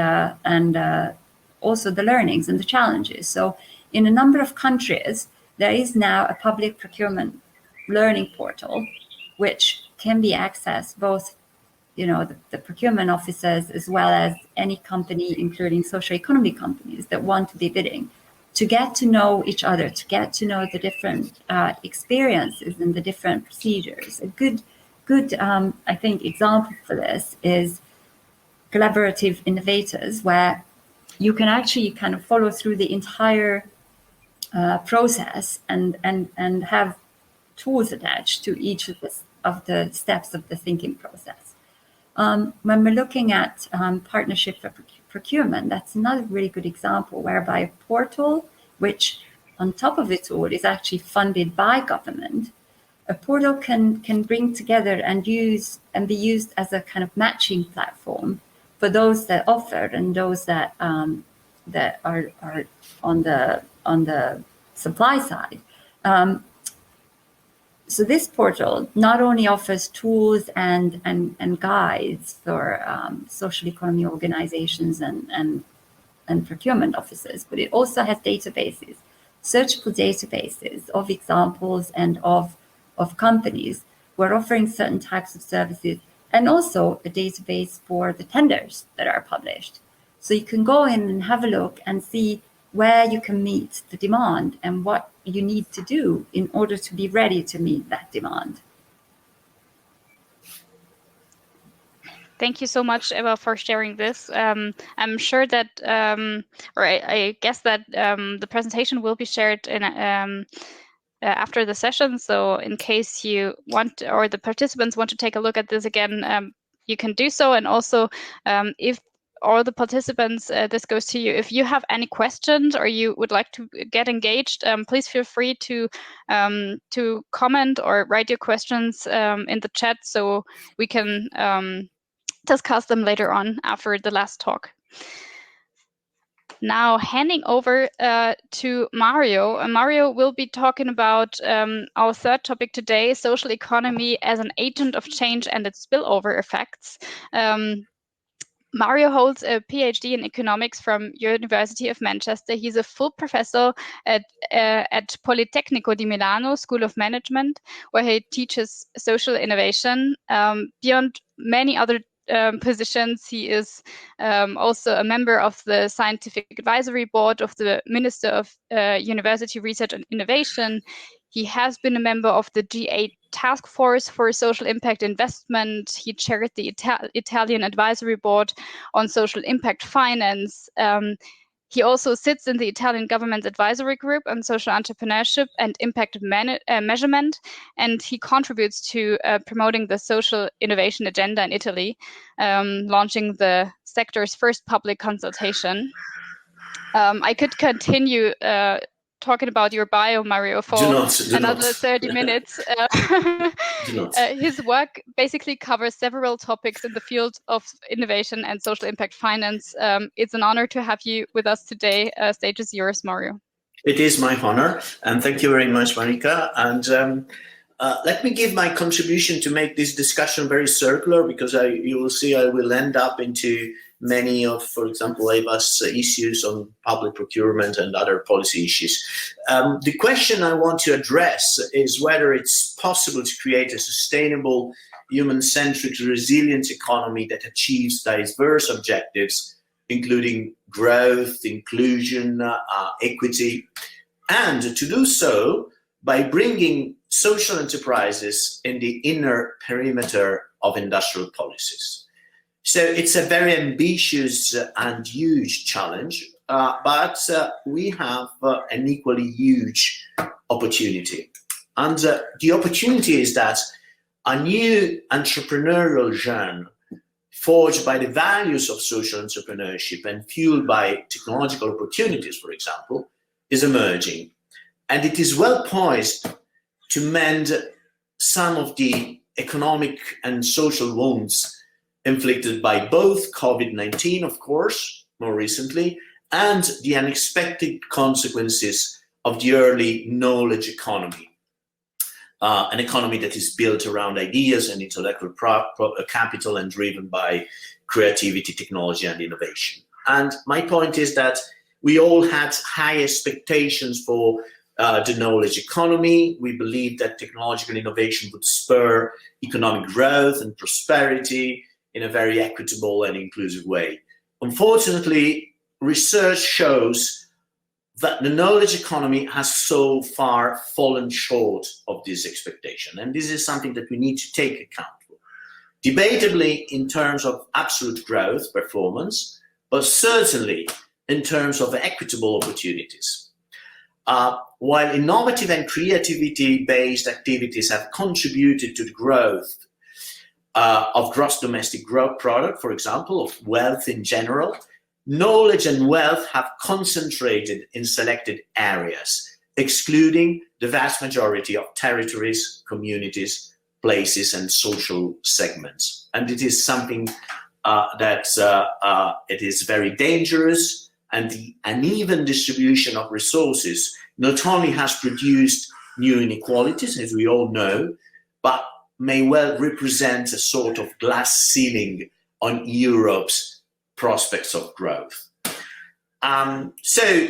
also the learnings and the challenges. So in a number of countries, there is now a public procurement learning portal, which can be accessed both, the procurement officers as well as any company, including social economy companies that want to be bidding, to get to know each other, to get to know the different experiences and the different procedures. A good, I think, example for this is collaborative innovators, where you can actually kind of follow through the entire process and have tools attached to each of the steps of the thinking process. When we're looking at partnership for procurement, that's another really good example, whereby a portal, which on top of it all is actually funded by government, a portal can bring together and be used as a kind of matching platform for those that offer and those that are on the supply side. So this portal not only offers tools and guides for social economy organizations and procurement officers, but it also has databases, searchable databases of examples and of companies who are offering certain types of services, and also a database for the tenders that are published. So you can go in and have a look and see where you can meet the demand and what you need to do in order to be ready to meet that demand. Thank you so much, Eva, for sharing this. I'm sure that, or I guess that the presentation will be shared in after the session. So in case you want, or the participants want to take a look at this again, you can do so. And also, if all the participants, this goes to you. If you have any questions or you would like to get engaged, please feel free to comment or write your questions in the chat so we can discuss them later on after the last talk. Now handing over to Mario. Mario will be talking about our third topic today, social economy as an agent of change and its spillover effects. Mario holds a PhD in economics from University of Manchester. He's a full professor at Politecnico di Milano School of Management, where he teaches social innovation. Beyond many other positions, he is also a member of the Scientific Advisory Board of the Minister of University Research and Innovation. He has been a member of the G8 Task Force for Social Impact Investment. He chaired the Italian Advisory Board on Social Impact Finance. He also sits in the Italian government's advisory group on social entrepreneurship and impact measurement, and he contributes to promoting the social innovation agenda in Italy, launching the sector's first public consultation. I could continue talking about your bio, Mario, for another 30 minutes. His work basically covers several topics in the field of innovation and social impact finance. It's an honor to have you with us today. Stage is yours, Mario. It is my honor, and thank you very much, Marika. And let me give my contribution to make this discussion very circular, because you will see I will end up into many of, for example, Eva's issues on public procurement and other policy issues. The question I want to address is whether it's possible to create a sustainable, human-centric, resilient economy that achieves diverse objectives, including growth, inclusion, equity, and to do so by bringing social enterprises in the inner perimeter of industrial policies. So it's a very ambitious and huge challenge, but we have an equally huge opportunity. And the opportunity is that a new entrepreneurial genre forged by the values of social entrepreneurship and fueled by technological opportunities, for example, is emerging. And it is well poised to mend some of the economic and social wounds inflicted by both COVID-19, of course, more recently, and the unexpected consequences of the early knowledge economy. An economy that is built around ideas and intellectual capital and driven by creativity, technology, and innovation. And my point is that we all had high expectations for the knowledge economy. We believed that technological innovation would spur economic growth and prosperity in a very equitable and inclusive way. Unfortunately, research shows that the knowledge economy has so far fallen short of this expectation. And this is something that we need to take account for. Debatably in terms of absolute growth, performance, but certainly in terms of equitable opportunities. While innovative and creativity-based activities have contributed to the growth of gross domestic product, for example, of wealth in general, knowledge and wealth have concentrated in selected areas, excluding the vast majority of territories, communities, places, and social segments. And it is something that it is very dangerous, and the uneven distribution of resources not only has produced new inequalities, as we all know, but may well represent a sort of glass ceiling on Europe's prospects of growth. So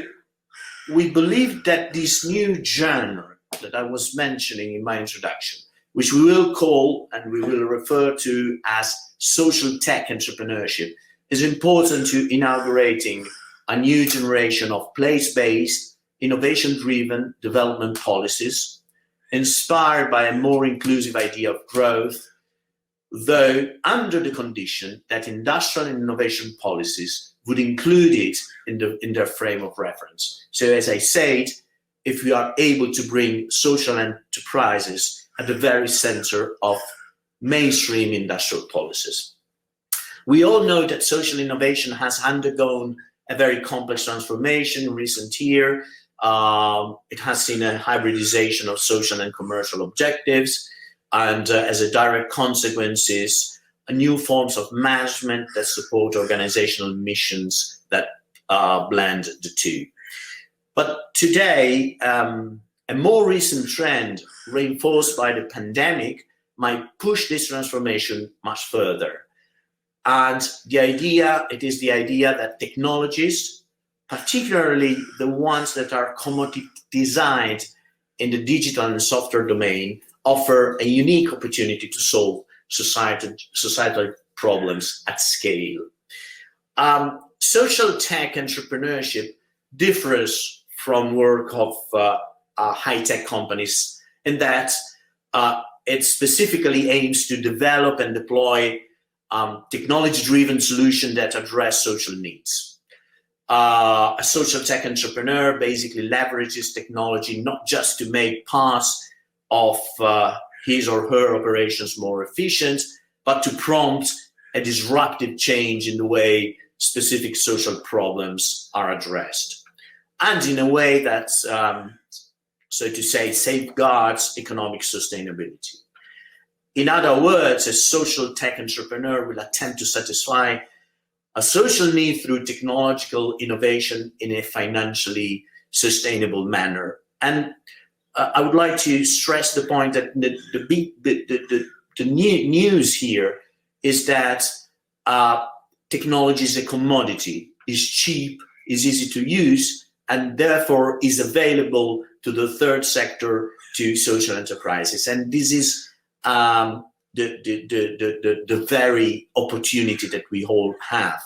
we believe that this new genre that I was mentioning in my introduction, which we will call and we will refer to as social tech entrepreneurship, is important to inaugurating a new generation of place-based, innovation-driven development policies, inspired by a more inclusive idea of growth, though under the condition that industrial and innovation policies would include it in their frame of reference. So as I said, if we are able to bring social enterprises at the very center of mainstream industrial policies. We all know that social innovation has undergone a very complex transformation in recent years. It has seen a hybridization of social and commercial objectives, and as a direct consequence is new forms of management that support organizational missions that blend the two. But today, a more recent trend reinforced by the pandemic might push this transformation much further. And it is the idea that technologies, particularly the ones that are commoditized in the digital and software domain, offer a unique opportunity to solve societal problems at scale. Social tech entrepreneurship differs from work of high-tech companies in that it specifically aims to develop and deploy technology-driven solutions that address social needs. A social tech entrepreneur basically leverages technology not just to make parts of his or her operations more efficient, but to prompt a disruptive change in the way specific social problems are addressed, and in a way that, so to say, safeguards economic sustainability. In other words, a social tech entrepreneur will attempt to satisfy a social need through technological innovation in a financially sustainable manner. And I would like to stress the point that the news here is that technology is a commodity, is cheap, is easy to use, and therefore is available to the third sector, to social enterprises. And this is the very opportunity that we all have.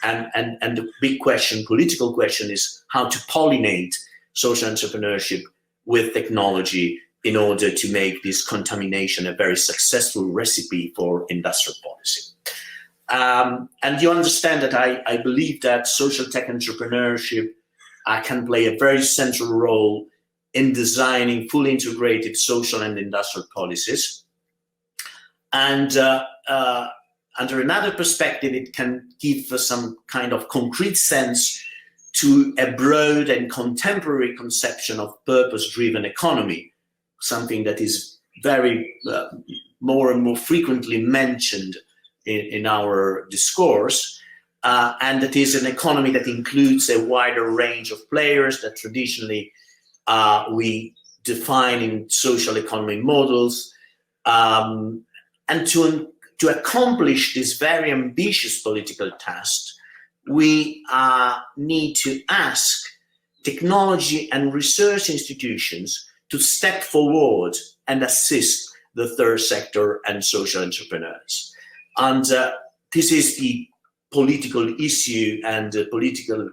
And the big question, political question, is how to pollinate social entrepreneurship with technology in order to make this contamination a very successful recipe for industrial policy. And you understand that I believe that social tech entrepreneurship can play a very central role in designing fully integrated social and industrial policies. And under another perspective, it can give some kind of concrete sense to a broad and contemporary conception of purpose-driven economy, something that is very more and more frequently mentioned in our discourse, and that is an economy that includes a wider range of players that traditionally we define in social economy models. And to accomplish this very ambitious political task, we need to ask technology and research institutions to step forward and assist the third sector and social entrepreneurs. And this is the political issue and the political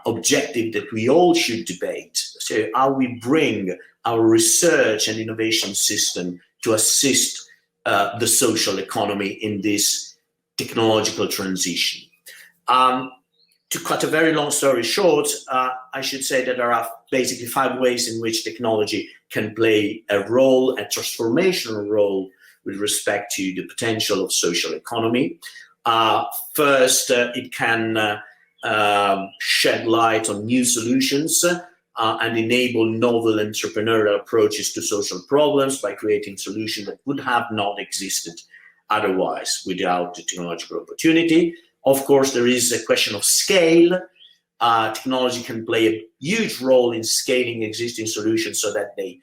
objective that we all should debate. So how we bring our research and innovation system to assist the social economy in this technological transition. To cut a very long story short, I should say that there are basically 5 ways in which technology can play a role, a transformational role with respect to the potential of social economy. First, it can shed light on new solutions and enable novel entrepreneurial approaches to social problems by creating solutions that would have not existed otherwise without the technological opportunity. Of course, there is a question of scale. Technology can play a huge role in scaling existing solutions so that they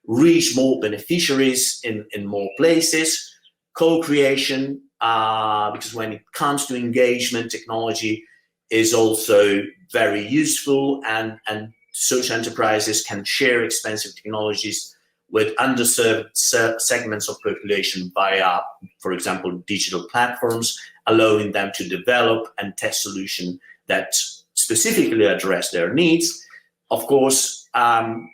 reach more beneficiaries in more places. Co-creation, because when it comes to engagement, technology is also very useful, and social enterprises can share expensive technologies with underserved segments of population via, for example, digital platforms, allowing them to develop and test solutions that specifically address their needs. Of course, an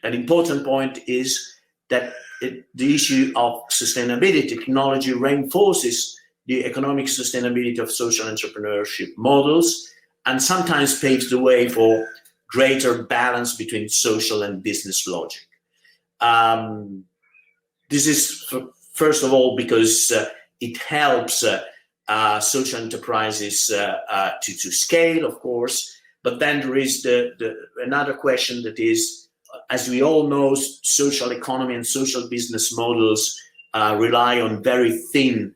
important point is that the issue of sustainability. Technology reinforces the economic sustainability of social entrepreneurship models and sometimes paves the way for greater balance between social and business logic. This is, first of all, because it helps social enterprises to scale, of course, but then there is another question that is, as we all know, social economy and social business models rely on very thin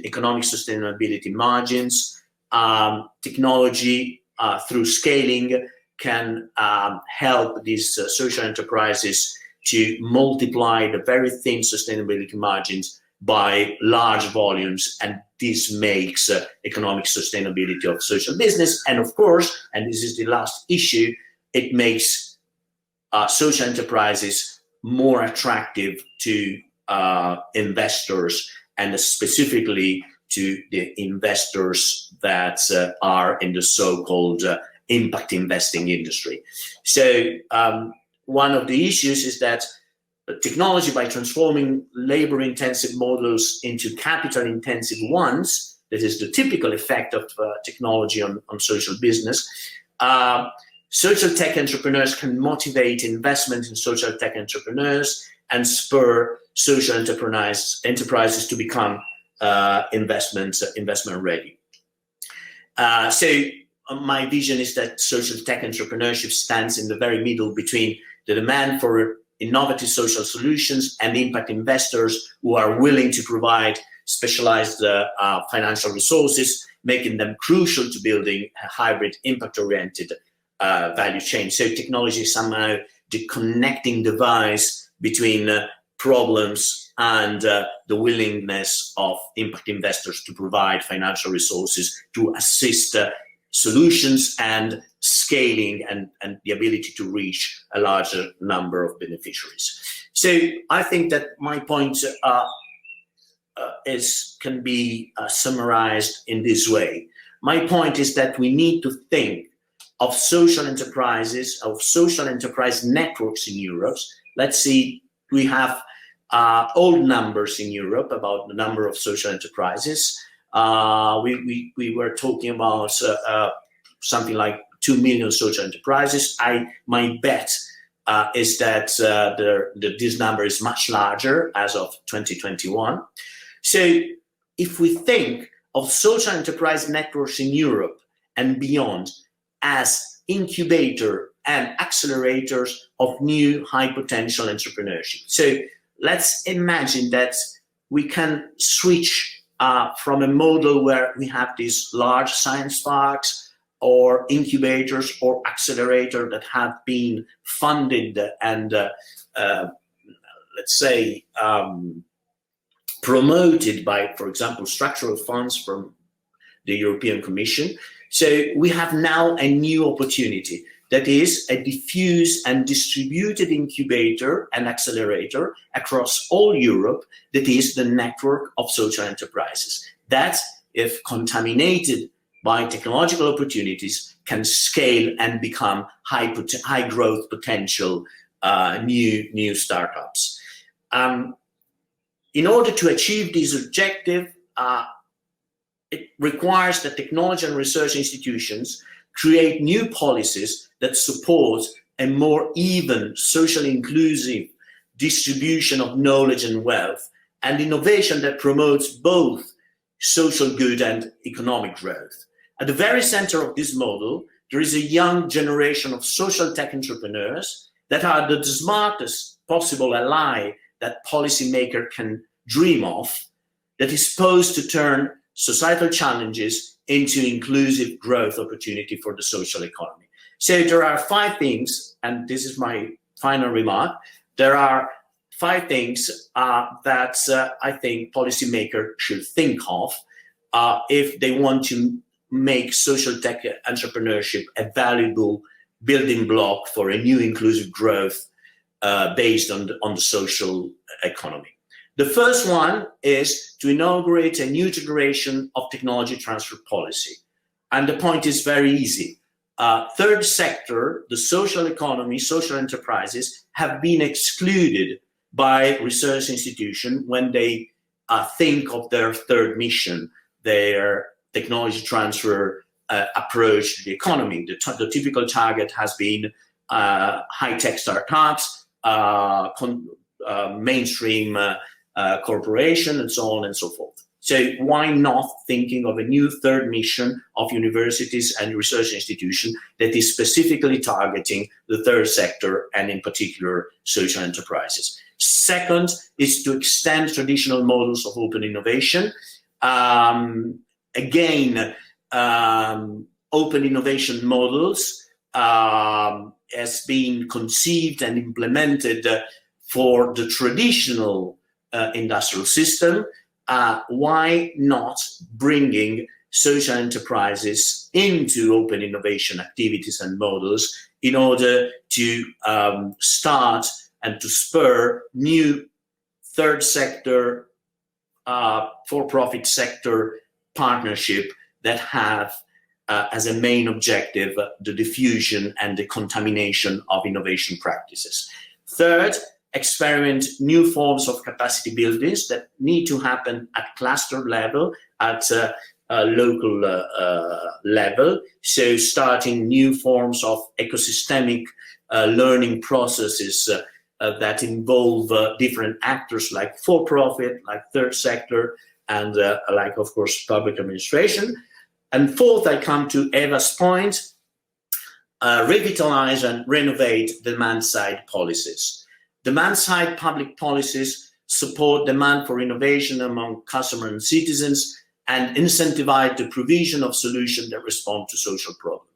economic sustainability margins. Technology, through scaling, can help these social enterprises to multiply the very thin sustainability margins by large volumes, and this makes economic sustainability of social business. And of course, and this is the last issue, it makes social enterprises more attractive to investors, and specifically to the investors that are in the so-called impact investing industry. So one of the issues is that technology, by transforming labor-intensive models into capital-intensive ones, that is the typical effect of technology on social business, social tech entrepreneurs can motivate investment in social tech entrepreneurs and spur social enterprises to become investment ready. So my vision is that social tech entrepreneurship stands in the very middle between the demand for innovative social solutions and impact investors who are willing to provide specialized financial resources, making them crucial to building a hybrid impact-oriented value chain. So technology is somehow the connecting device between problems and the willingness of impact investors to provide financial resources to assist solutions and scaling and the ability to reach a larger number of beneficiaries. So I think that my point can be summarized in this way. My point is that we need to think of social enterprises, of social enterprise networks in Europe. Let's see, we have old numbers in Europe about the number of social enterprises. We were talking about something like 2 million social enterprises. My bet is that this number is much larger as of 2021. So if we think of social enterprise networks in Europe and beyond as incubator and accelerators of new high potential entrepreneurship. So let's imagine that we can switch from a model where we have these large science parks or incubators or accelerator that have been funded and let's say promoted by, for example, structural funds from the European Commission. So we have now a new opportunity that is a diffuse and distributed incubator and accelerator across all Europe that is the network of social enterprises. That, if contaminated by technological opportunities, can scale and become high growth potential new startups. In order to achieve this objective, it requires that technology and research institutions create new policies that support a more even, socially inclusive distribution of knowledge and wealth, and innovation that promotes both social good and economic growth. At the very center of this model, there is a young generation of social tech entrepreneurs that are the smartest possible ally that policymaker can dream of, that is posed to turn societal challenges into inclusive growth opportunity for the social economy. So there are 5 things, and this is my final remark, there are 5 things that I think policymakers should think of if they want to make social tech entrepreneurship a valuable building block for a new inclusive growth based on the social economy. The first one is to inaugurate a new generation of technology transfer policy. And the point is very easy. Third sector, the social economy, social enterprises have been excluded by research institutions when they think of their third mission, their technology transfer approach to the economy. The typical target has been high-tech startups, mainstream corporation, and so on and so forth. So why not thinking of a new third mission of universities and research institutions that is specifically targeting the third sector and in particular social enterprises? Second is to extend traditional models of open innovation. Open innovation models has been conceived and implemented for the traditional industrial system. Why not bringing social enterprises into open innovation activities and models in order to start and to spur new third sector, for-profit sector partnership that have as a main objective the diffusion and the contamination of innovation practices. Third, experiment new forms of capacity buildings that need to happen at cluster level, at a local level. So starting new forms of ecosystemic learning processes that involve different actors like for-profit, like third sector, and like, of course, public administration. And fourth, I come to Eva's point, revitalize and renovate demand-side policies. Demand-side public policies support demand for innovation among customers and citizens and incentivize the provision of solutions that respond to social problems.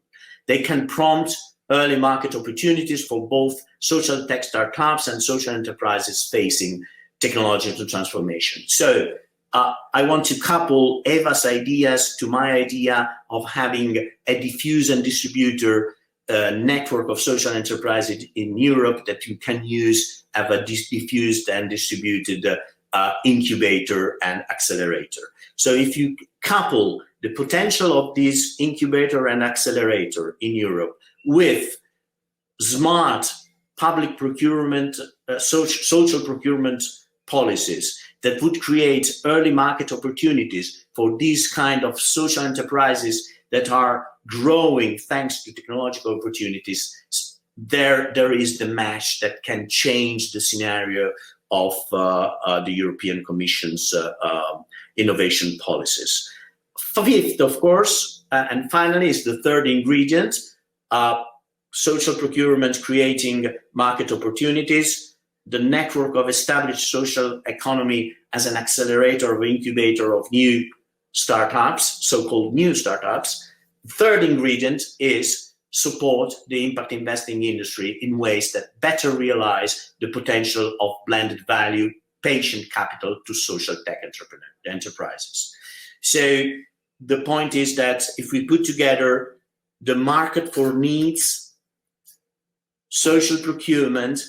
They can prompt early market opportunities for both social tech startups and social enterprises facing technological transformation. So I want to couple Eva's ideas to my idea of having a diffuse and distributor network of social enterprises in Europe that you can use as a diffused and distributed incubator and accelerator. So if you couple the potential of this incubator and accelerator in Europe with smart public procurement, social procurement policies that would create early market opportunities for these kind of social enterprises that are growing thanks to technological opportunities, there is the match that can change the scenario of the European Commission's innovation policies. Fifth, of course, and finally, is the third ingredient, social procurement creating market opportunities, the network of established social economy as an accelerator or incubator of new startups, so-called new startups. Third ingredient is support the impact investing industry in ways that better realize the potential of blended value, patient capital to social tech enterprises. So the point is that if we put together the market for needs, social procurement,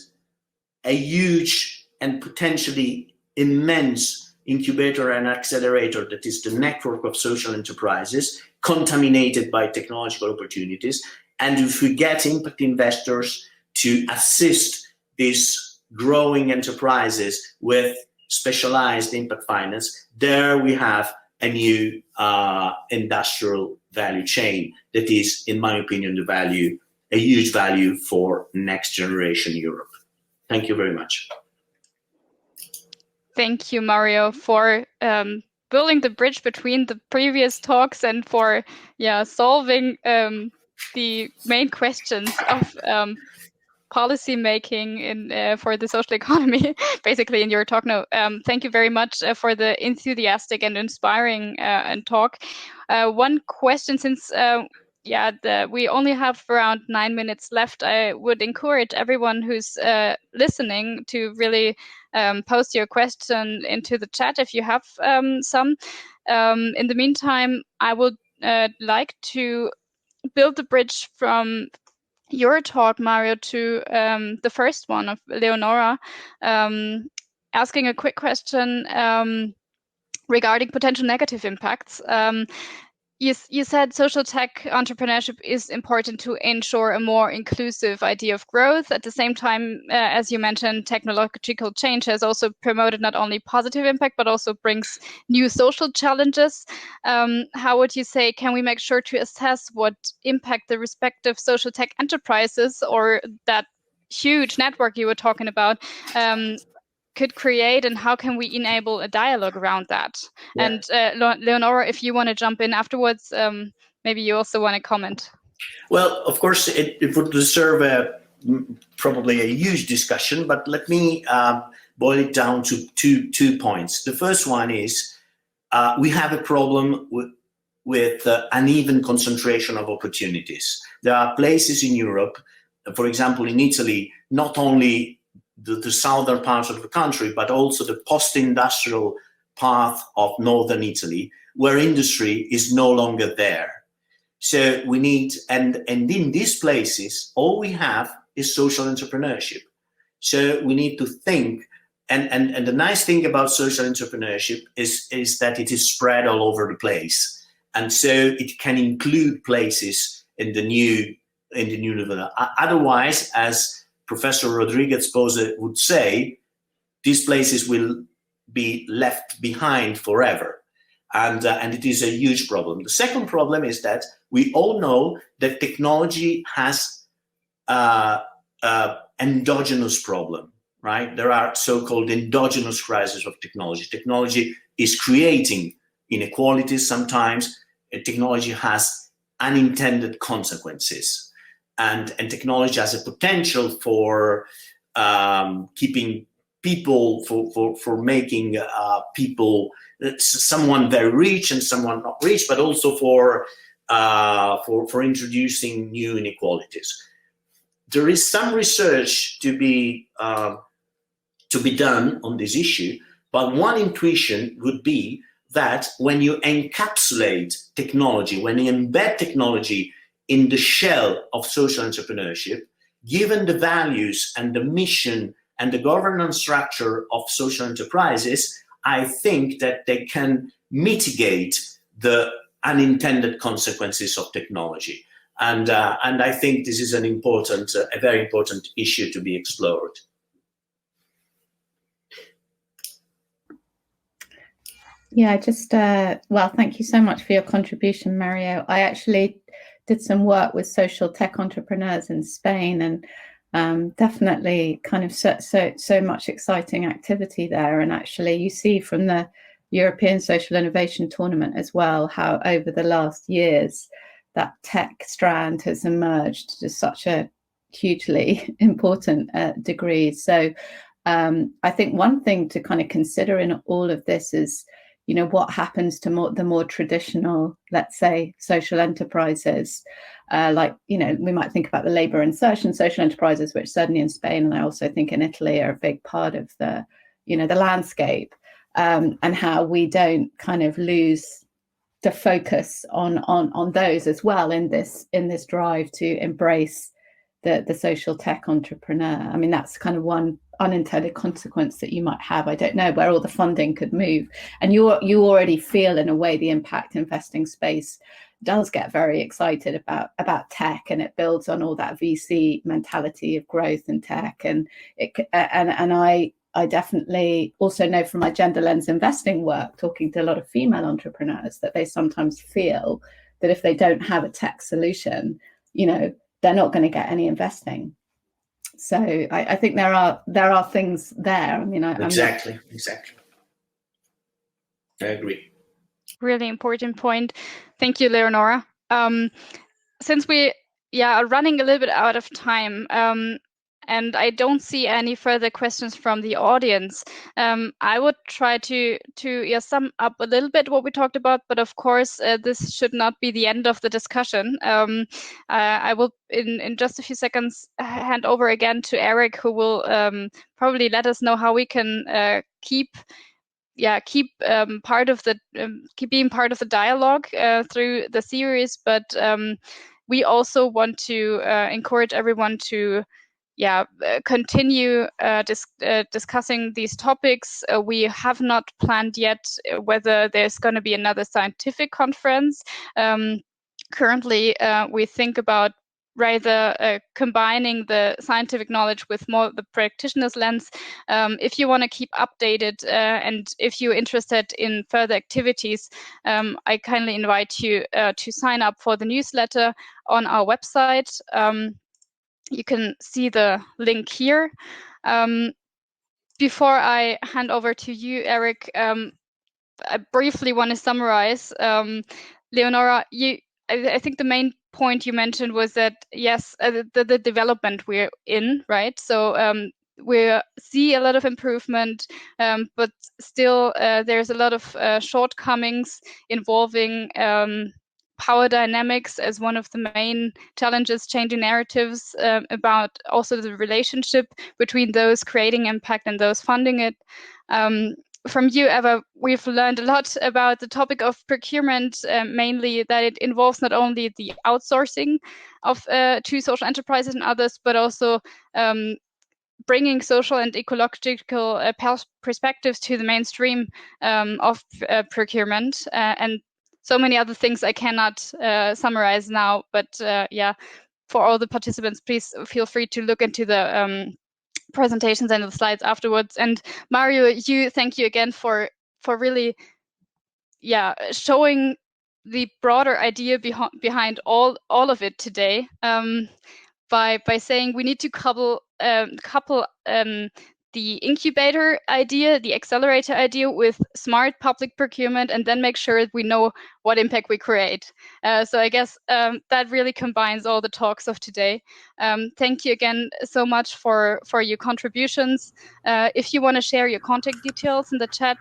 a huge and potentially immense incubator and accelerator that is the network of social enterprises contaminated by technological opportunities, and if we get impact investors to assist these growing enterprises with specialized impact finance, there we have a new industrial value chain that is, in my opinion, a huge value for next generation Europe. Thank you very much. Thank you, Mario, for building the bridge between the previous talks and for solving the main questions of policy making for the social economy, basically in your talk. No, thank you very much for the enthusiastic and inspiring talk. One question, since we only have around 9 minutes left, I would encourage everyone who's listening to really post your question into the chat if you have some. In the meantime, I would like to build the bridge from your talk, Mario, to the first one of Leonora, asking a quick question regarding potential negative impacts. You said social tech entrepreneurship is important to ensure a more inclusive idea of growth. At the same time, as you mentioned, technological change has also promoted not only positive impact, but also brings new social challenges. How would you say, can we make sure to assess what impact the respective social tech enterprises or that huge network you were talking about could create, and how can we enable a dialogue around that? Yeah. And Leonora, if you want to jump in afterwards, maybe you also want to comment. Well, of course, it would deserve probably a huge discussion, but let me boil it down to two points. The first one is we have a problem with uneven concentration of opportunities. There are places in Europe, for example, in Italy, not only the southern part of the country, but also the post-industrial part of northern Italy, where industry is no longer there. So we need, and in these places, all we have is social entrepreneurship. So we need to think, and the nice thing about social entrepreneurship is that it is spread all over the place. And so it can include places in the new level. Otherwise, as Professor Rodriguez-Pose would say, these places will be left behind forever. And it is a huge problem. The second problem is that we all know that technology has endogenous problem, right? There are so-called endogenous crises of technology. Technology is creating inequalities sometimes. Technology has unintended consequences. And technology has a potential for keeping people, for making people, someone very rich and someone not rich, but also for introducing new inequalities. There is some research to be done on this issue, but one intuition would be that when you encapsulate technology, when you embed technology in the shell of social entrepreneurship, given the values and the mission and the governance structure of social enterprises, I think that they can mitigate the unintended consequences of technology. And I think this is a very important issue to be explored. Yeah, well, thank you so much for your contribution, Mario. I actually did some work with social tech entrepreneurs in Spain, and definitely kind of so much exciting activity there. And actually, you see from the European Social Innovation Tournament as well, how over the last years, that tech strand has emerged to such a hugely important degree. So I think one thing to kind of consider in all of this is, you know, what happens to the more traditional, let's say, social enterprises, like, you know, we might think about the labor insertion social enterprises, which certainly in Spain, and I also think in Italy, are a big part of the, you know, the landscape, and how we don't kind of lose the focus on those as well in this drive to embrace the social tech entrepreneur. I mean, that's kind of one unintended consequence that you might have. I don't know where all the funding could move, and you already feel in a way the impact investing space does get very excited about tech, and it builds on all that VC mentality of growth in tech, and I definitely also know from my gender lens investing work, talking to a lot of female entrepreneurs, that they sometimes feel that if they don't have a tech solution, you know, they're not going to get any investing. So I think there are things there. I mean, exactly. I agree. Really important point. Thank you, Leonora. Since we are running a little bit out of time, and I don't see any further questions from the audience, I would try to sum up a little bit what we talked about, but of course this should not be the end of the discussion. I will in just a few seconds hand over again to Eric, who will probably let us know how we can keep part of the keep being part of the dialogue through the series, but we also want to encourage everyone to continue discussing these topics. We have not planned yet whether there's going to be another scientific conference. Currently, we think about rather combining the scientific knowledge with more the practitioner's lens. If you want to keep updated and if you're interested in further activities, I kindly invite you to sign up for the newsletter on our website. You can see the link here. Before I hand over to you, Eric, I briefly want to summarize. Leonora, I think the main point you mentioned was that, yes, the development we're in, right? So we see a lot of improvement, but still there's a lot of shortcomings involving power dynamics as one of the main challenges, changing narratives about also the relationship between those creating impact and those funding it. From you, Eva, we've learned a lot about the topic of procurement, mainly that it involves not only the outsourcing of to social enterprises and others, but also bringing social and ecological perspectives to the mainstream of procurement, and so many other things I cannot summarize now. But for all the participants, please feel free to look into the presentations and the slides afterwards. And Mario, thank you again for really showing the broader idea behind all of it today, by saying we need to couple the incubator idea, the accelerator idea, with smart public procurement, and then make sure we know what impact we create. So I guess that really combines all the talks of today. Thank you again so much for your contributions. If you want to share your contact details in the chat,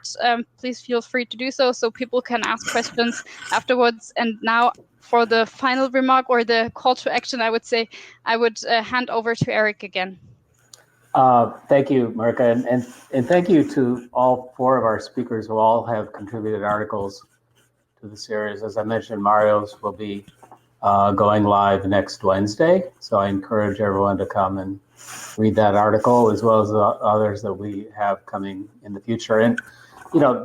please feel free to do so people can ask questions afterwards. And now for the final remark, or the call to action, I would say I would hand over to Eric again. Thank you, Marika, and thank you to all four of our speakers who all have contributed articles to the series. As I mentioned, Mario's will be going live next Wednesday, so I encourage everyone to come and read that article, as well as the others that we have coming in the future. And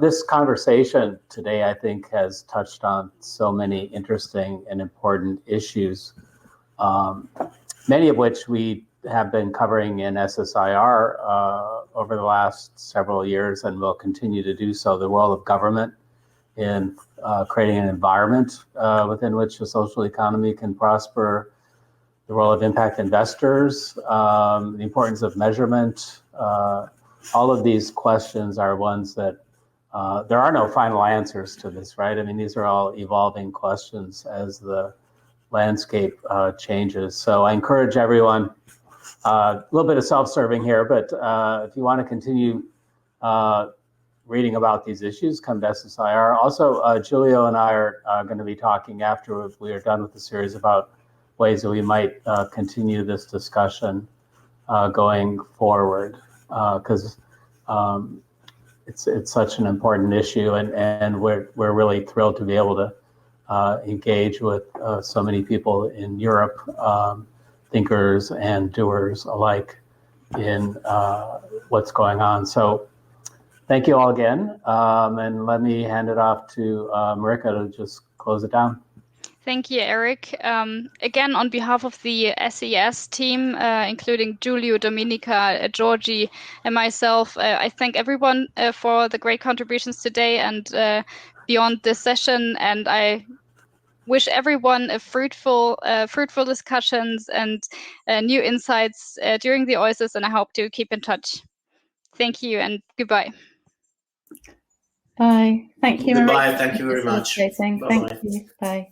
this conversation today, I think, has touched on so many interesting and important issues, many of which we have been covering in SSIR over the last several years and will continue to do so. The role of government in creating an environment within which the social economy can prosper, the role of impact investors, the importance of measurement. All of these questions are ones that there are no final answers to this, right? I mean, these are all evolving questions as the landscape changes. So I encourage everyone, a little bit of self-serving here, but if you want to continue reading about these issues, come to SSIR. Also, Giulio and I are going to be talking after we are done with the series about ways that we might continue this discussion going forward, because it's such an important issue, and we're really thrilled to be able to engage with so many people in Europe, thinkers and doers alike, in what's going on. So thank you all again, and let me hand it off to Marika to just close it down. Thank you, Eric. Again, on behalf of the SES team, including Giulio, Dominica, Georgie, and myself, I thank everyone for the great contributions today and beyond this session. And I wish everyone a fruitful discussions and new insights during the OISES, and I hope to keep in touch. Thank you and goodbye. Bye. Thank you, Goodbye. Marika. Thank you very much. Thank you. Bye.